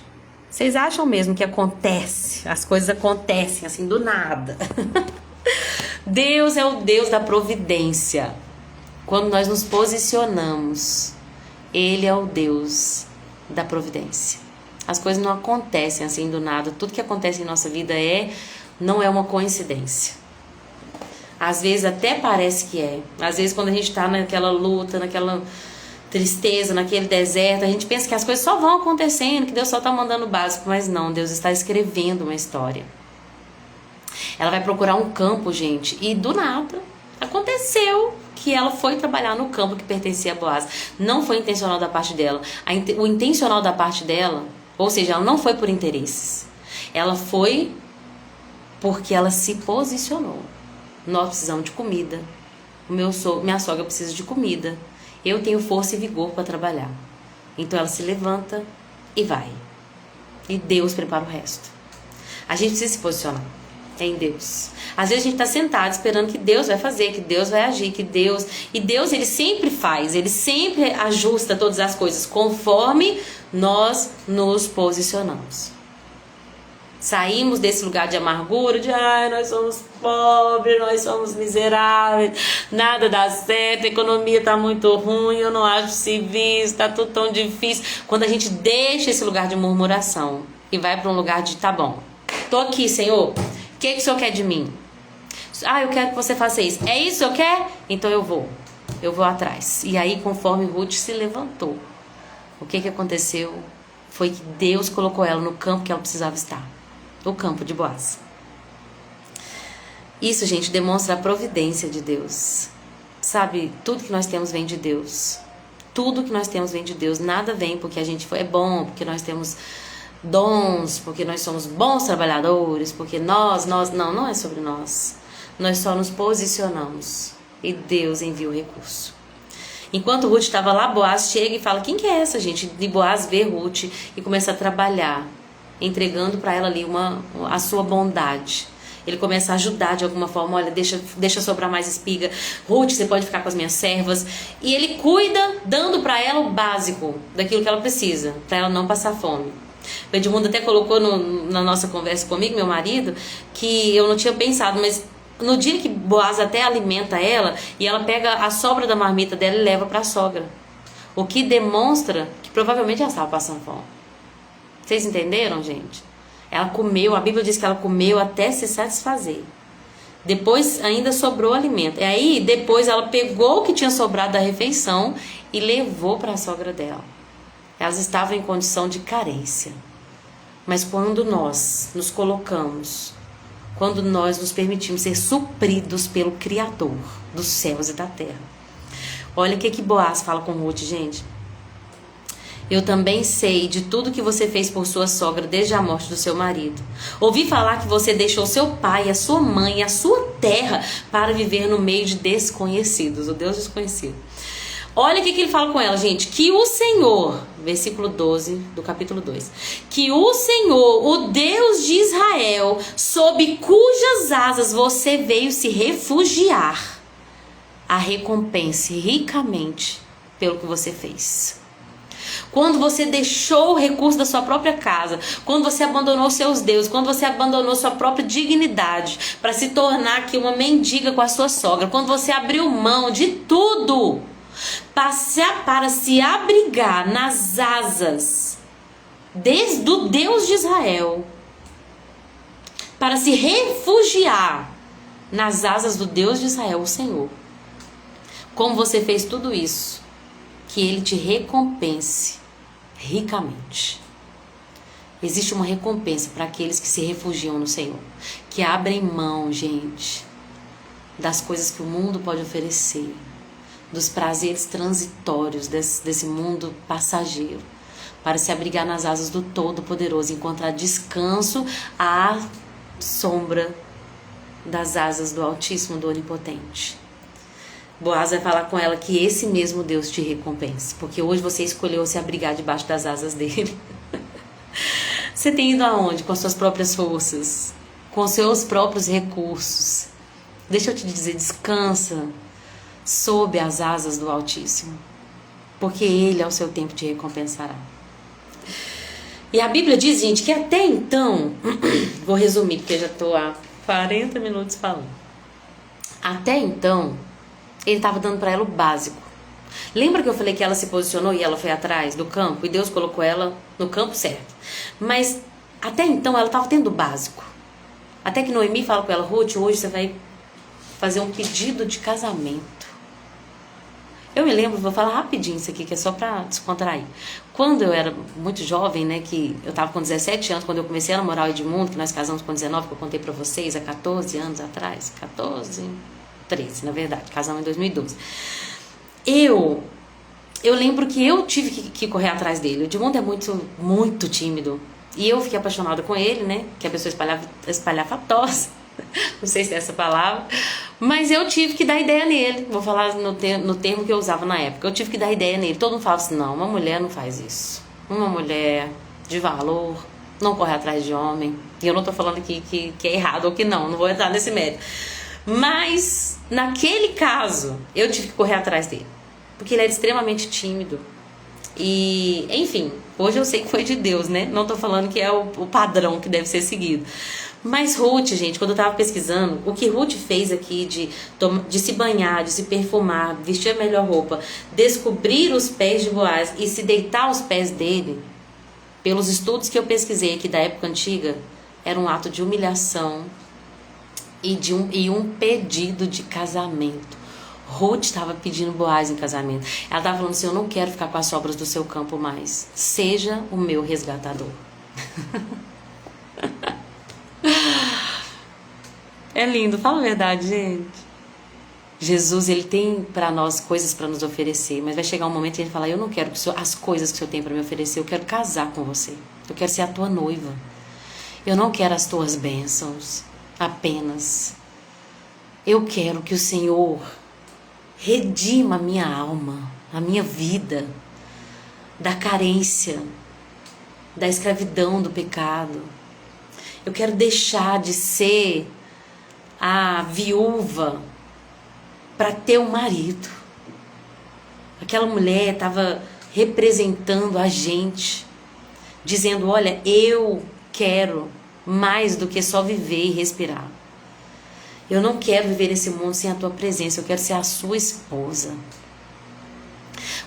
Vocês acham mesmo que acontece? As coisas acontecem assim do nada. Deus é o Deus da providência. Quando nós nos posicionamos, Ele é o Deus da providência. As coisas não acontecem assim do nada. Tudo que acontece em nossa vida não é uma coincidência. Às vezes até parece que é. Às vezes quando a gente está naquela luta, naquela tristeza, naquele deserto, a gente pensa que as coisas só vão acontecendo, que Deus só está mandando o básico. Mas não, Deus está escrevendo uma história. Ela vai procurar um campo, gente, e do nada aconteceu que ela foi trabalhar no campo que pertencia a Boaz. Não foi intencional da parte dela. O intencional da parte dela, ou seja, ela não foi por interesses. Ela foi porque ela se posicionou. Nós precisamos de comida. Minha sogra precisa de comida. Eu tenho força e vigor para trabalhar. Então ela se levanta e vai. E Deus prepara o resto. A gente precisa se posicionar em Deus. Às vezes a gente está sentado esperando que Deus vai fazer, que Deus vai agir, que Deus... E Deus, Ele sempre faz, Ele sempre ajusta todas as coisas conforme nós nos posicionamos. Saímos desse lugar de amargura, de nós somos pobres, nós somos miseráveis, nada dá certo, a economia está muito ruim, eu não acho serviço, está tudo tão difícil. Quando a gente deixa esse lugar de murmuração e vai para um lugar de, tá bom, tô aqui, Senhor, o que o Senhor quer de mim? Eu quero que você faça isso. É isso que eu quero? Então eu vou atrás. E aí, conforme Ruth se levantou, o que aconteceu foi que Deus colocou ela no campo que ela precisava estar. O campo de Boaz. Isso, gente, demonstra a providência de Deus. Sabe, tudo que nós temos vem de Deus. Tudo que nós temos vem de Deus. Nada vem porque a gente é bom, porque nós temos dons, porque nós somos bons trabalhadores, porque não é sobre nós. Nós só nos posicionamos e Deus envia o recurso. Enquanto Ruth estava lá, Boaz chega e fala, quem que é essa, gente? E Boaz vê Ruth e começa a trabalhar, entregando para ela ali a sua bondade. Ele começa a ajudar de alguma forma, olha, deixa sobrar mais espiga. Ruth, você pode ficar com as minhas servas. E ele cuida, dando para ela o básico, daquilo que ela precisa, para ela não passar fome. O Edmundo até colocou na nossa conversa comigo, meu marido, que eu não tinha pensado, mas no dia que Boaz até alimenta ela, e ela pega a sobra da marmita dela e leva para a sogra. O que demonstra que provavelmente ela estava passando fome. Vocês entenderam, gente? Ela comeu, a Bíblia diz que ela comeu até se satisfazer. Depois ainda sobrou alimento. E aí depois ela pegou o que tinha sobrado da refeição e levou para a sogra dela. Elas estavam em condição de carência. Mas quando nós nos colocamos, quando nós nos permitimos ser supridos pelo Criador dos céus e da terra. Olha o que Boaz fala com Ruth, gente. Eu também sei de tudo que você fez por sua sogra desde a morte do seu marido. Ouvi falar que você deixou seu pai, a sua mãe e a sua terra para viver no meio de desconhecidos, o Deus desconhecido. Olha o que ele fala com ela, gente. Que o Senhor, versículo 12 do capítulo 2. Que o Senhor, o Deus de Israel, sob cujas asas você veio se refugiar, a recompense ricamente pelo que você fez. Quando você deixou o recurso da sua própria casa, quando você abandonou seus deuses, quando você abandonou sua própria dignidade para se tornar aqui uma mendiga com a sua sogra, quando você abriu mão de tudo para se abrigar nas asas do Deus de Israel, para se refugiar nas asas do Deus de Israel, o Senhor. Como você fez tudo isso, que Ele te recompense ricamente. Existe uma recompensa para aqueles que se refugiam no Senhor, que abrem mão, gente, das coisas que o mundo pode oferecer, dos prazeres transitórios desse mundo passageiro, para se abrigar nas asas do Todo-Poderoso, encontrar descanso à sombra das asas do Altíssimo, do Onipotente. Boaz vai falar com ela que esse mesmo Deus te recompensa, porque hoje você escolheu se abrigar debaixo das asas dele. Você tem ido aonde? Com as suas próprias forças, com os seus próprios recursos. Deixa eu te dizer, descansa sob as asas do Altíssimo, porque Ele ao seu tempo te recompensará. E a Bíblia diz, gente, que até então, vou resumir porque eu já estou há 40 minutos falando. Até então, ele estava dando para ela o básico. Lembra que eu falei que ela se posicionou e ela foi atrás do campo? E Deus colocou ela no campo certo. Mas até então ela estava tendo o básico. Até que Noemi fala com ela, Ruth, hoje você vai fazer um pedido de casamento. Eu me lembro, vou falar rapidinho isso aqui, que é só para descontrair. Quando eu era muito jovem, né, que eu estava com 17 anos, quando eu comecei a namorar o Edmundo, que nós casamos com 19, que eu contei para vocês, há 14 anos atrás, 13, na verdade, casamos em 2012. Eu lembro que eu tive que correr atrás dele. O Edmundo é muito tímido. E eu fiquei apaixonada com ele, né, que a pessoa espalhava tosse. Não sei se é essa palavra. Mas eu tive que dar ideia nele. Vou falar no termo que eu usava na época. Eu tive que dar ideia nele. Todo mundo falava assim, não, uma mulher não faz isso. Uma mulher de valor não corre atrás de homem. E eu não tô falando aqui que é errado ou que não vou entrar nesse mérito. Mas naquele caso eu tive que correr atrás dele, porque ele era extremamente tímido. E, enfim, hoje eu sei que foi de Deus, né? Não tô falando que é o padrão que deve ser seguido. Mas Ruth, gente, quando eu tava pesquisando, o que Ruth fez aqui de se banhar, de se perfumar, vestir a melhor roupa, descobrir os pés de Boaz e se deitar aos pés dele, pelos estudos que eu pesquisei aqui da época antiga, era um ato de humilhação e um pedido de casamento. Ruth estava pedindo Boaz em casamento. Ela estava falando assim, eu não quero ficar com as sobras do seu campo mais. Seja o meu resgatador. É lindo, fala a verdade, gente. Jesus, ele tem para nós coisas para nos oferecer, mas vai chegar um momento que ele fala, eu não quero as coisas que o Senhor tem para me oferecer, eu quero casar com você. Eu quero ser a tua noiva. Eu não quero as tuas bênçãos apenas. Eu quero que o Senhor redima a minha alma, a minha vida, da carência, da escravidão, do pecado. Eu quero deixar de ser a viúva para ter um marido. Aquela mulher estava representando a gente, dizendo, olha, eu quero mais do que só viver e respirar. Eu não quero viver nesse mundo sem a tua presença, eu quero ser a sua esposa.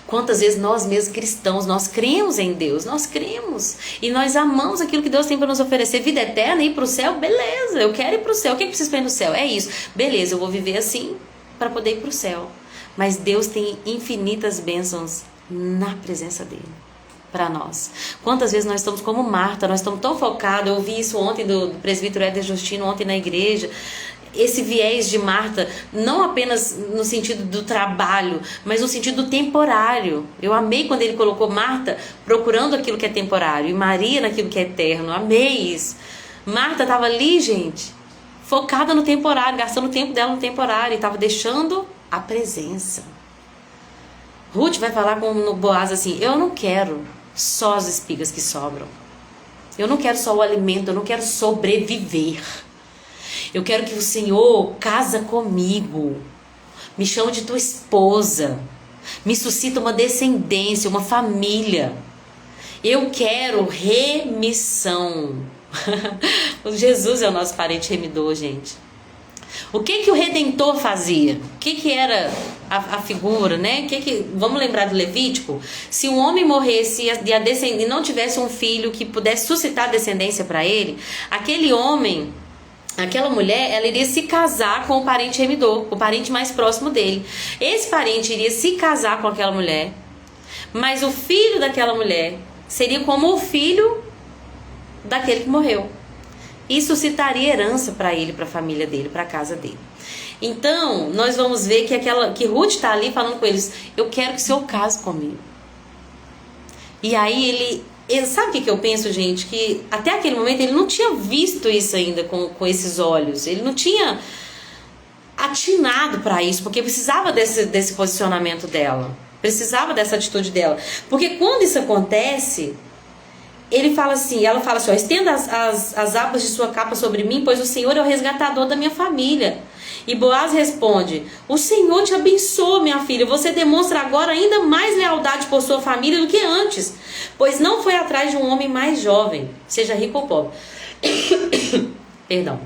Quantas vezes nós mesmos cristãos, nós cremos em Deus, nós cremos. E nós amamos aquilo que Deus tem para nos oferecer. Vida eterna, ir para o céu, beleza, eu quero ir para o céu. O que é que precisa para ir no céu? É isso. Beleza, eu vou viver assim para poder ir para o céu. Mas Deus tem infinitas bênçãos na presença dele, para nós. Quantas vezes nós estamos como Marta, nós estamos tão focados, eu ouvi isso ontem do presbítero Éder Justino, ontem na igreja, esse viés de Marta, não apenas no sentido do trabalho, mas no sentido do temporário. Eu amei quando ele colocou Marta procurando aquilo que é temporário e Maria naquilo que é eterno. Amei isso. Marta estava ali, gente, focada no temporário, gastando o tempo dela no temporário e estava deixando a presença. Ruth vai falar com o Boaz assim, eu não quero só as espigas que sobram. Eu não quero só o alimento, eu não quero sobreviver. Eu quero que o Senhor casa comigo, me chama de tua esposa, me suscita uma descendência, uma família. Eu quero remissão. Jesus é o nosso parente remidor, gente. O que o Redentor fazia? O que era a figura, né? Vamos lembrar do Levítico? Se um homem morresse e não tivesse um filho que pudesse suscitar descendência para ele, aquele homem, aquela mulher, ela iria se casar com o parente remidor, o parente mais próximo dele. Esse parente iria se casar com aquela mulher, mas o filho daquela mulher seria como o filho daquele que morreu. E suscitaria herança para ele, para a família dele, para a casa dele. Então, nós vamos ver que Ruth está ali falando com eles: eu quero que o senhor case comigo. E aí sabe o que eu penso, gente? Que até aquele momento ele não tinha visto isso ainda com esses olhos. Ele não tinha atinado para isso, porque precisava desse posicionamento dela. Precisava dessa atitude dela. Porque quando isso acontece, ela fala assim: ó, estenda as abas de sua capa sobre mim, pois o Senhor é o resgatador da minha família. E Boaz responde: o Senhor te abençoe, minha filha. Você demonstra agora ainda mais lealdade por sua família do que antes, pois não foi atrás de um homem mais jovem, seja rico ou pobre. Perdão.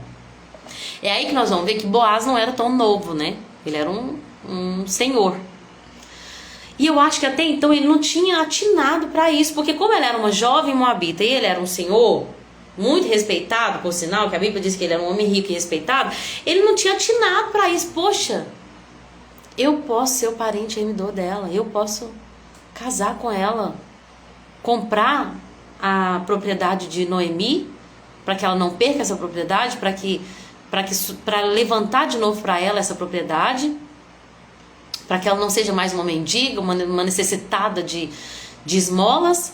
É aí que nós vamos ver que Boaz não era tão novo, né? Ele era um senhor. E eu acho que até então ele não tinha atinado para isso, porque como ela era uma jovem moabita e ele era um senhor muito respeitado, por sinal, que a Bíblia diz que ele era um homem rico e respeitado, ele não tinha atinado para isso. Poxa, eu posso ser o parente remidor dela, eu posso casar com ela, comprar a propriedade de Noemi, para que ela não perca essa propriedade, para levantar de novo para ela essa propriedade, para que ela não seja mais uma mendiga, uma necessitada de esmolas,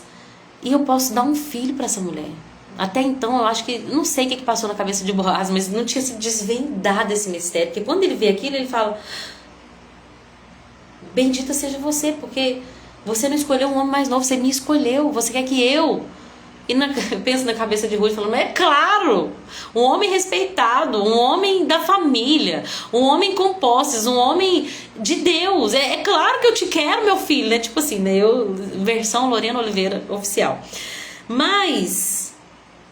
e eu posso dar um filho para essa mulher. Até então eu acho que, não sei o que passou na cabeça de Boaz, mas não tinha se desvendado esse mistério, porque quando ele vê aquilo, ele fala: bendita seja você, porque você não escolheu um homem mais novo, você me escolheu, você quer que eu... E eu penso na cabeça de Ruth falando: é claro, um homem respeitado, um homem da família, um homem com posses, um homem de Deus, é claro que eu te quero, meu filho, né? Tipo assim, né? Versão Lorena Oliveira oficial. Mas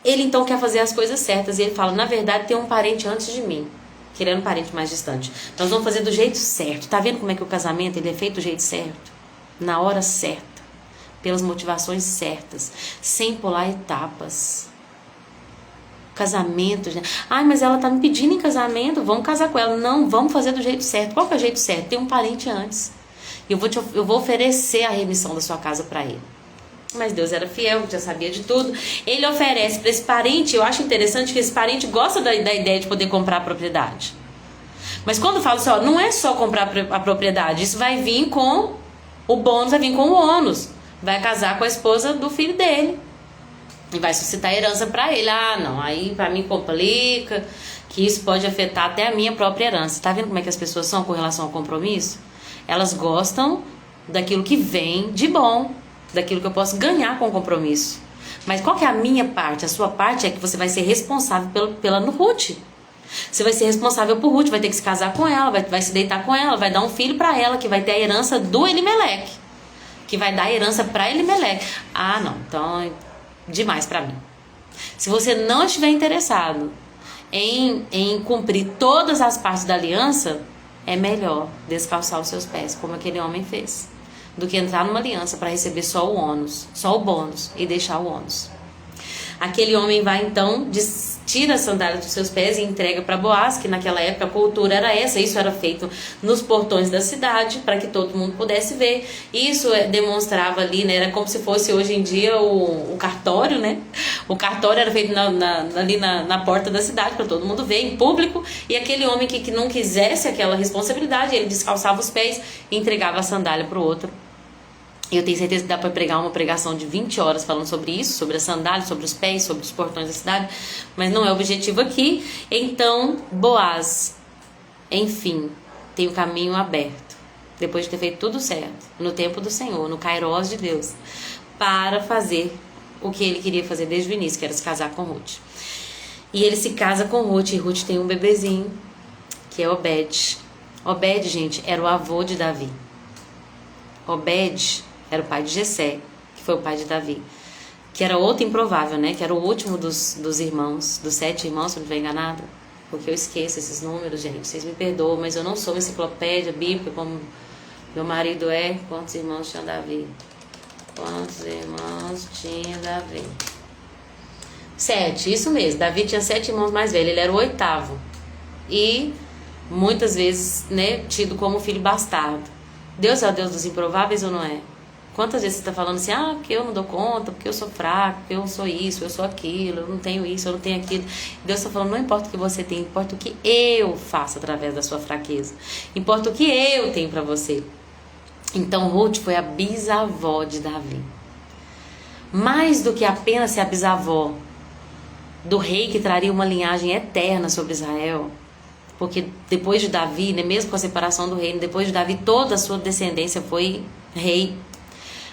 ele então quer fazer as coisas certas, e ele fala: na verdade tem um parente antes de mim, que ele era um parente mais distante, nós vamos fazer do jeito certo. Tá vendo como é que o casamento ele é feito do jeito certo? Na hora certa, pelas motivações certas, sem pular etapas. Casamento, né? Ai, mas ela tá me pedindo em casamento, vamos casar com ela. Não, vamos fazer do jeito certo. Qual que é o jeito certo? Tem um parente antes. Eu vou oferecer a remissão da sua casa para ele. Mas Deus era fiel, já sabia de tudo. Ele oferece para esse parente. Eu acho interessante que esse parente gosta da ideia de poder comprar a propriedade. Mas quando fala assim, ó, não é só comprar a propriedade, isso vai vir com o bônus, vai vir com o ônus. Vai casar com a esposa do filho dele e vai suscitar herança para ele. Ah, não, aí para mim complica, que isso pode afetar até a minha própria herança. Tá vendo como é que as pessoas são com relação ao compromisso? Elas gostam daquilo que vem de bom, daquilo que eu posso ganhar com o compromisso. Mas qual que é a minha parte? A sua parte é que você vai ser responsável pela Ruth. Você vai ser responsável por Ruth, vai ter que se casar com ela, vai se deitar com ela, vai dar um filho para ela, que vai ter a herança do Elimeleque, que vai dar herança para Elimeleque. Ah, não, então é demais para mim. Se você não estiver interessado em cumprir todas as partes da aliança, é melhor descalçar os seus pés, como aquele homem fez, do que entrar numa aliança para receber só o ônus, só o bônus e deixar o ônus. Aquele homem vai então, tira a sandália dos seus pés e entrega para Boaz, que naquela época a cultura era essa, isso era feito nos portões da cidade, para que todo mundo pudesse ver. Isso demonstrava ali, né, era como se fosse hoje em dia o cartório, né? O cartório era feito ali na porta da cidade, para todo mundo ver, em público, e aquele homem que não quisesse aquela responsabilidade, ele descalçava os pés e entregava a sandália para o outro. Eu tenho certeza que dá para pregar uma pregação de 20 horas falando sobre isso, sobre a sandália, sobre os pés, sobre os portões da cidade, mas não é o objetivo aqui. Então, Boaz, enfim, tem o caminho aberto, depois de ter feito tudo certo, no tempo do Senhor, no Kairós de Deus, para fazer o que ele queria fazer desde o início, que era se casar com Ruth. E ele se casa com Ruth, e Ruth tem um bebezinho, que é Obed. Obed, gente, era o avô de Davi. Obed era o pai de Jessé, que foi o pai de Davi, que era outro improvável, né? Que era o último dos irmãos, dos 7 irmãos, se eu não estiver enganada, porque eu esqueço esses números, gente, vocês me perdoam, mas eu não sou uma enciclopédia bíblica como meu marido é. Quantos irmãos tinha Davi? Quantos irmãos tinha Davi? 7, isso mesmo. Davi tinha 7 irmãos mais velhos, ele era o 8º e muitas vezes, né, tido como filho bastardo. Deus é o Deus dos improváveis ou não é? Quantas vezes você está falando assim, porque eu não dou conta, porque eu sou fraco, porque eu sou isso, eu sou aquilo, eu não tenho isso, eu não tenho aquilo. Deus está falando, não importa o que você tem, importa o que eu faço através da sua fraqueza. Importa o que eu tenho para você. Então Ruth foi a bisavó de Davi. Mais do que apenas ser a bisavó do rei que traria uma linhagem eterna sobre Israel, porque depois de Davi, né, mesmo com a separação do reino, depois de Davi toda a sua descendência foi rei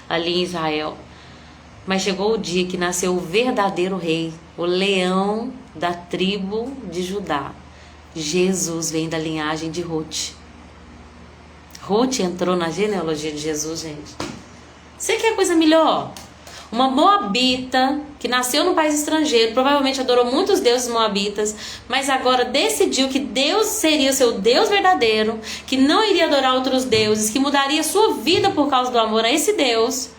ali em Israel. Mas chegou o dia que nasceu o verdadeiro rei, o leão da tribo de Judá. Jesus vem da linhagem de Ruth. Ruth entrou na genealogia de Jesus, gente. Você quer coisa melhor? Uma moabita que nasceu num país estrangeiro, provavelmente adorou muitos deuses moabitas, mas agora decidiu que Deus seria o seu Deus verdadeiro, que não iria adorar outros deuses, que mudaria sua vida por causa do amor a esse Deus.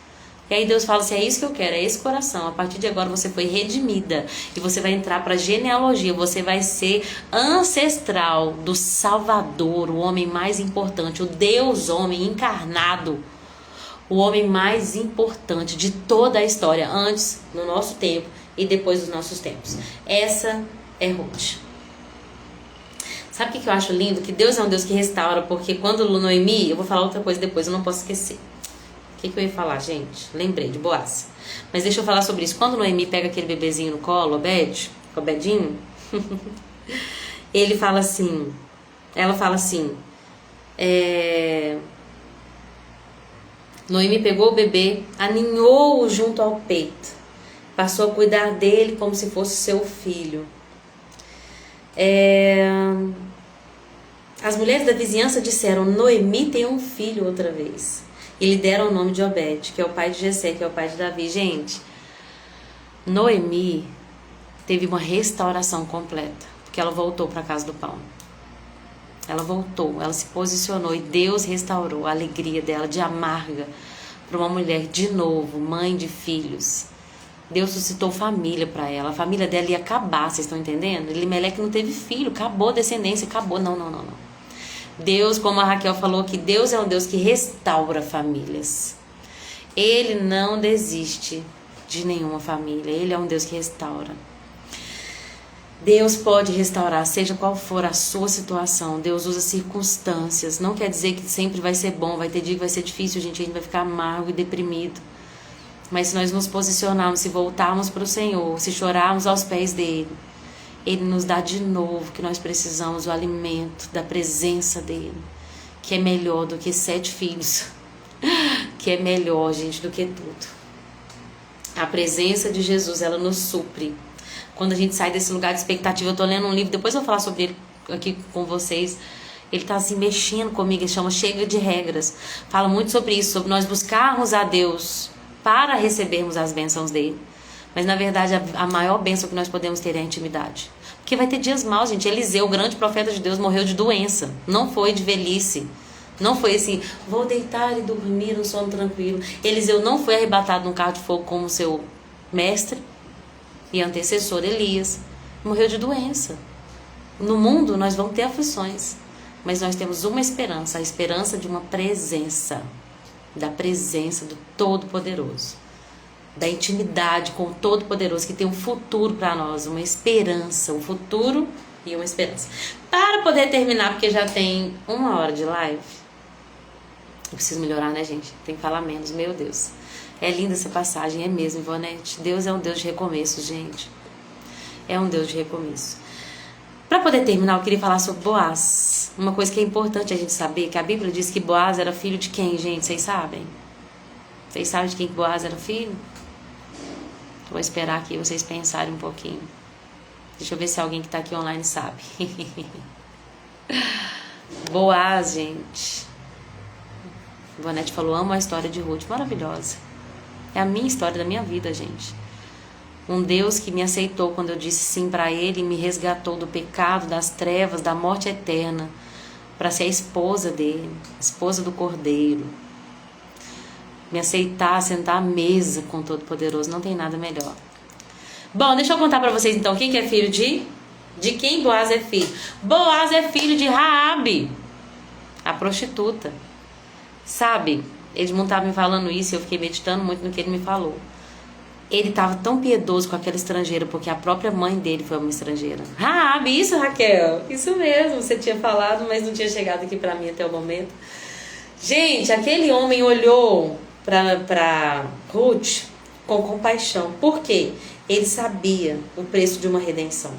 E aí Deus fala assim, é isso que eu quero, é esse coração. A partir de agora você foi redimida e você vai entrar para a genealogia, você vai ser ancestral do Salvador, o homem mais importante, o Deus homem encarnado. O homem mais importante de toda a história, antes, no nosso tempo e depois dos nossos tempos. Essa é Ruth. Sabe o que eu acho lindo? Que Deus é um Deus que restaura, porque quando Noemi, eu vou falar outra coisa depois, eu não posso esquecer. O que eu ia falar, gente? Lembrei de Boaz. Mas deixa eu falar sobre isso. Quando Noemi pega aquele bebezinho no colo, Obedinho, ele fala assim, ela fala assim, Noemi pegou o bebê, aninhou-o junto ao peito, passou a cuidar dele como se fosse seu filho. As mulheres da vizinhança disseram, Noemi tem um filho outra vez. E lhe deram o nome de Obed, que é o pai de Jessé, que é o pai de Davi. Gente, Noemi teve uma restauração completa, porque ela voltou para a casa do pão. Ela voltou, ela se posicionou e Deus restaurou a alegria dela de amarga para uma mulher de novo, mãe de filhos. Deus suscitou família para ela, a família dela ia acabar, vocês estão entendendo? Elimeleque não teve filho, acabou a descendência, acabou, não. Deus, como a Raquel falou aqui, Deus é um Deus que restaura famílias. Ele não desiste de nenhuma família, Ele é um Deus que restaura. Deus pode restaurar, seja qual for a sua situação. Deus usa circunstâncias. Não quer dizer que sempre vai ser bom. Vai ter dia que vai ser difícil, a gente vai ficar amargo e deprimido. Mas se nós nos posicionarmos, se voltarmos para o Senhor, se chorarmos aos pés dEle, Ele nos dá de novo o que nós precisamos, o alimento da presença dEle, que é melhor do que 7 filhos, que é melhor, gente, do que tudo. A presença de Jesus, ela nos supre. Quando a gente sai desse lugar de expectativa, eu tô lendo um livro, depois eu vou falar sobre ele aqui com vocês. Ele tá assim mexendo comigo, ele chama Chega de Regras. Fala muito sobre isso, sobre nós buscarmos a Deus para recebermos as bênçãos dele. Mas na verdade a maior bênção que nós podemos ter é a intimidade. Porque vai ter dias maus, gente. Eliseu, o grande profeta de Deus, morreu de doença. Não foi de velhice. Não foi assim, vou deitar e dormir um sono tranquilo. Eliseu não foi arrebatado num carro de fogo como seu mestre e antecessor Elias. Morreu de doença. No mundo nós vamos ter aflições, mas nós temos uma esperança, a esperança de uma presença, da presença do Todo-Poderoso, da intimidade com o Todo-Poderoso, que tem um futuro para nós, uma esperança, um futuro e uma esperança. Para poder terminar, porque já tem 1 hora de live, eu preciso melhorar, né, gente? Tem que falar menos, meu Deus. É linda essa passagem, é mesmo, Ivonete. Deus é um Deus de recomeço, gente. É um Deus de recomeço. Para poder terminar, eu queria falar sobre Boaz. Uma coisa que é importante a gente saber, que a Bíblia diz que Boaz era filho de quem, gente? Vocês sabem? Vocês sabem de quem Boaz era filho? Vou esperar aqui vocês pensarem um pouquinho. Deixa eu ver se alguém que está aqui online sabe. Boaz, gente. Ivonete falou, amo a história de Ruth. Maravilhosa. É a minha história da minha vida, gente. Um Deus que me aceitou quando eu disse sim para Ele, me resgatou do pecado, das trevas, da morte eterna, para ser a esposa dele, a esposa do Cordeiro. Me aceitar, sentar à mesa com o Todo-Poderoso, não tem nada melhor. Bom, deixa eu contar para vocês então, quem que é filho de quem Boaz é filho? Boaz é filho de Raabe, a prostituta. Sabe, Edmundo estava me falando isso e eu fiquei meditando muito no que ele me falou. Ele estava tão piedoso com aquela estrangeira, porque a própria mãe dele foi uma estrangeira. Raabe, isso, Raquel? Isso mesmo, você tinha falado, mas não tinha chegado aqui para mim até o momento. Gente, aquele homem olhou para Ruth com compaixão. Por quê? Ele sabia o preço de uma redenção.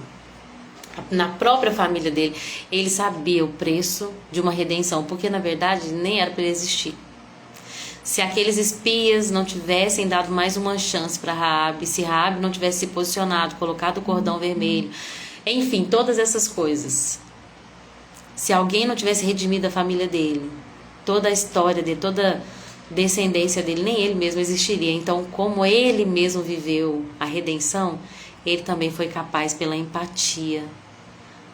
Na própria família dele, ele sabia o preço de uma redenção, porque na verdade nem era para ele existir. Se aqueles espias não tivessem dado mais uma chance para Raabe, se Raabe não tivesse se posicionado, colocado o cordão vermelho, enfim, todas essas coisas. Se alguém não tivesse redimido a família dele, toda a história dele, toda a descendência dele, nem ele mesmo existiria. Então, como ele mesmo viveu a redenção, ele também foi capaz, pela empatia,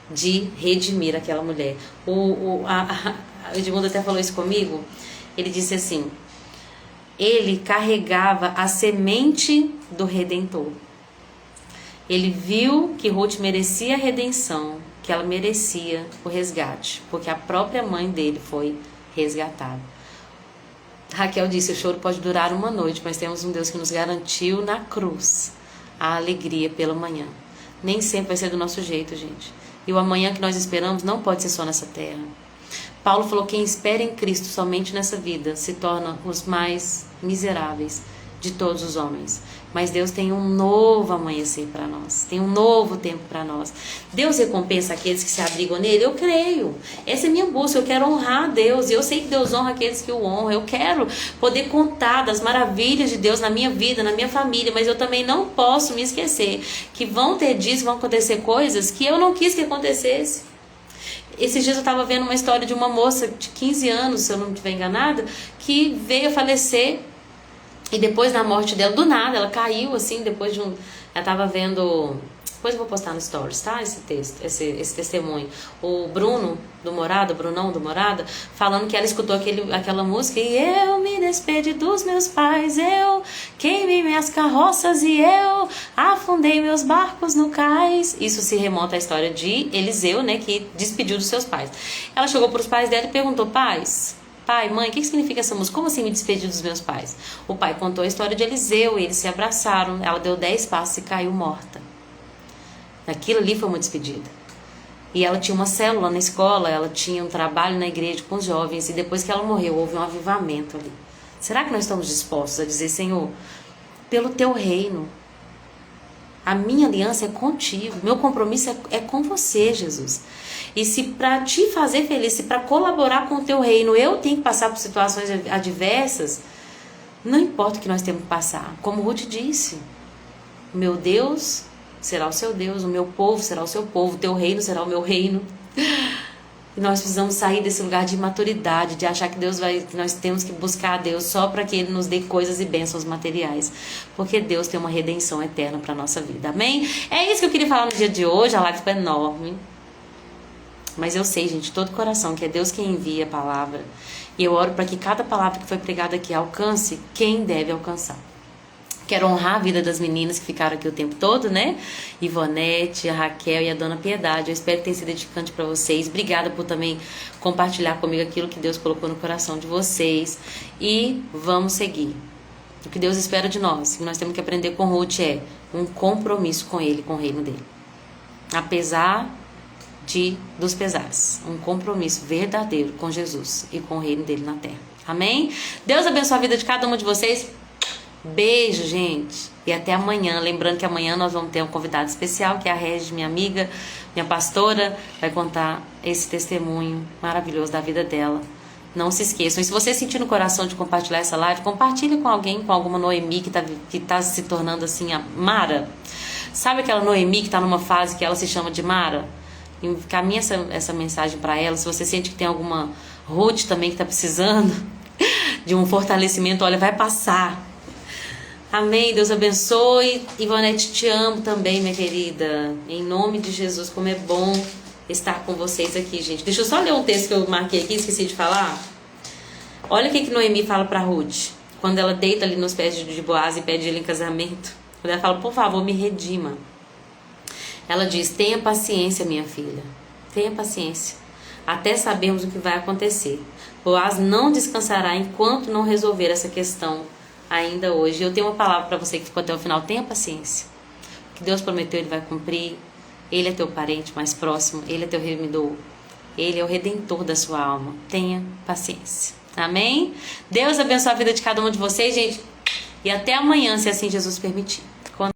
de redimir aquela mulher. O Edmundo até falou isso comigo. Ele disse assim: ele carregava a semente do Redentor. Ele viu que Ruth merecia a redenção, que ela merecia o resgate, porque a própria mãe dele foi resgatada. Raquel disse: o choro pode durar uma noite, mas temos um Deus que nos garantiu na cruz a alegria pela manhã. Nem sempre vai ser do nosso jeito, gente. E o amanhã que nós esperamos não pode ser só nessa terra. Paulo falou: quem espera em Cristo somente nessa vida se torna os mais miseráveis de todos os homens. Mas Deus tem um novo amanhecer para nós, tem um novo tempo para nós. Deus recompensa aqueles que se abrigam nele? Eu creio. Essa é minha busca, eu quero honrar a Deus. E eu sei que Deus honra aqueles que o honram. Eu quero poder contar das maravilhas de Deus na minha vida, na minha família. Mas eu também não posso me esquecer que vão ter dias, vão acontecer coisas que eu não quis que acontecesse. Esses dias eu estava vendo uma história de uma moça de 15 anos, se eu não estiver enganada, que veio a falecer. E depois da morte dela, do nada, ela caiu assim, depois de Ela estava vendo... Depois eu vou postar no Stories, tá? Esse texto, esse testemunho. O Bruno do Morada, Brunão do Morada, falando que ela escutou aquela música e eu me despedi dos meus pais, eu queimei minhas carroças e eu afundei meus barcos no cais. Isso se remonta à história de Eliseu, né? Que despediu dos seus pais. Ela chegou para os pais dela e perguntou: pai, mãe, o que significa essa música? Como assim me despedir dos meus pais? O pai contou a história de Eliseu, eles se abraçaram, ela deu 10 passos e caiu morta. Aquilo ali foi uma despedida. E ela tinha uma célula na escola, ela tinha um trabalho na igreja com os jovens, e depois que ela morreu, houve um avivamento ali. Será que nós estamos dispostos a dizer: Senhor, pelo teu reino, a minha aliança é contigo, meu compromisso é com você, Jesus. E se para te fazer feliz, se para colaborar com o teu reino eu tenho que passar por situações adversas, não importa o que nós temos que passar. Como Ruth disse: meu Deus será o seu Deus, o meu povo será o seu povo, o teu reino será o meu reino. E nós precisamos sair desse lugar de imaturidade, de achar que que nós temos que buscar a Deus só para que Ele nos dê coisas e bênçãos materiais. Porque Deus tem uma redenção eterna para a nossa vida. Amém? É isso que eu queria falar no dia de hoje. A live ficou enorme. Mas eu sei, gente, de todo coração, que é Deus quem envia a palavra. E eu oro para que cada palavra que foi pregada aqui alcance quem deve alcançar. Quero honrar a vida das meninas que ficaram aqui o tempo todo, né? Ivonete, a Raquel e a Dona Piedade. Eu espero que tenha sido edificante para vocês. Obrigada por também compartilhar comigo aquilo que Deus colocou no coração de vocês. E vamos seguir. O que Deus espera de nós, o que nós temos que aprender com Ruth é um compromisso com Ele, com o reino dele. Apesar dos pesares. Um compromisso verdadeiro com Jesus e com o reino dele na terra. Amém? Deus abençoe a vida de cada uma de vocês. Beijo, gente. E até amanhã. Lembrando que amanhã nós vamos ter um convidado especial, que é a Regi, minha amiga, minha pastora. Vai contar esse testemunho maravilhoso da vida dela. Não se esqueçam. E se você sentir no coração de compartilhar essa live, compartilhe com alguém, com alguma Noemi que tá se tornando assim a Mara. Sabe aquela Noemi que tá numa fase que ela se chama de Mara? Encaminha essa mensagem para ela. Se você sente que tem alguma Ruth também que tá precisando de um fortalecimento, olha, vai passar. Amém, Deus abençoe. Ivonete, te amo também, minha querida. Em nome de Jesus, como é bom estar com vocês aqui, gente. Deixa eu só ler um texto que eu marquei aqui, esqueci de falar. Olha o que Noemi fala pra Ruth, quando ela deita ali nos pés de Boaz e pede ele em casamento. Quando ela fala: por favor, me redima. Ela diz: tenha paciência, minha filha. Tenha paciência. até sabermos o que vai acontecer. Boaz não descansará enquanto não resolver essa questão ainda hoje. Eu tenho uma palavra para você que ficou até o final. Tenha paciência. O que Deus prometeu, Ele vai cumprir. Ele é teu parente mais próximo. Ele é teu remidor. Ele é o redentor da sua alma. Tenha paciência. Amém? Deus abençoe a vida de cada um de vocês, gente. E até amanhã, se assim Jesus permitir.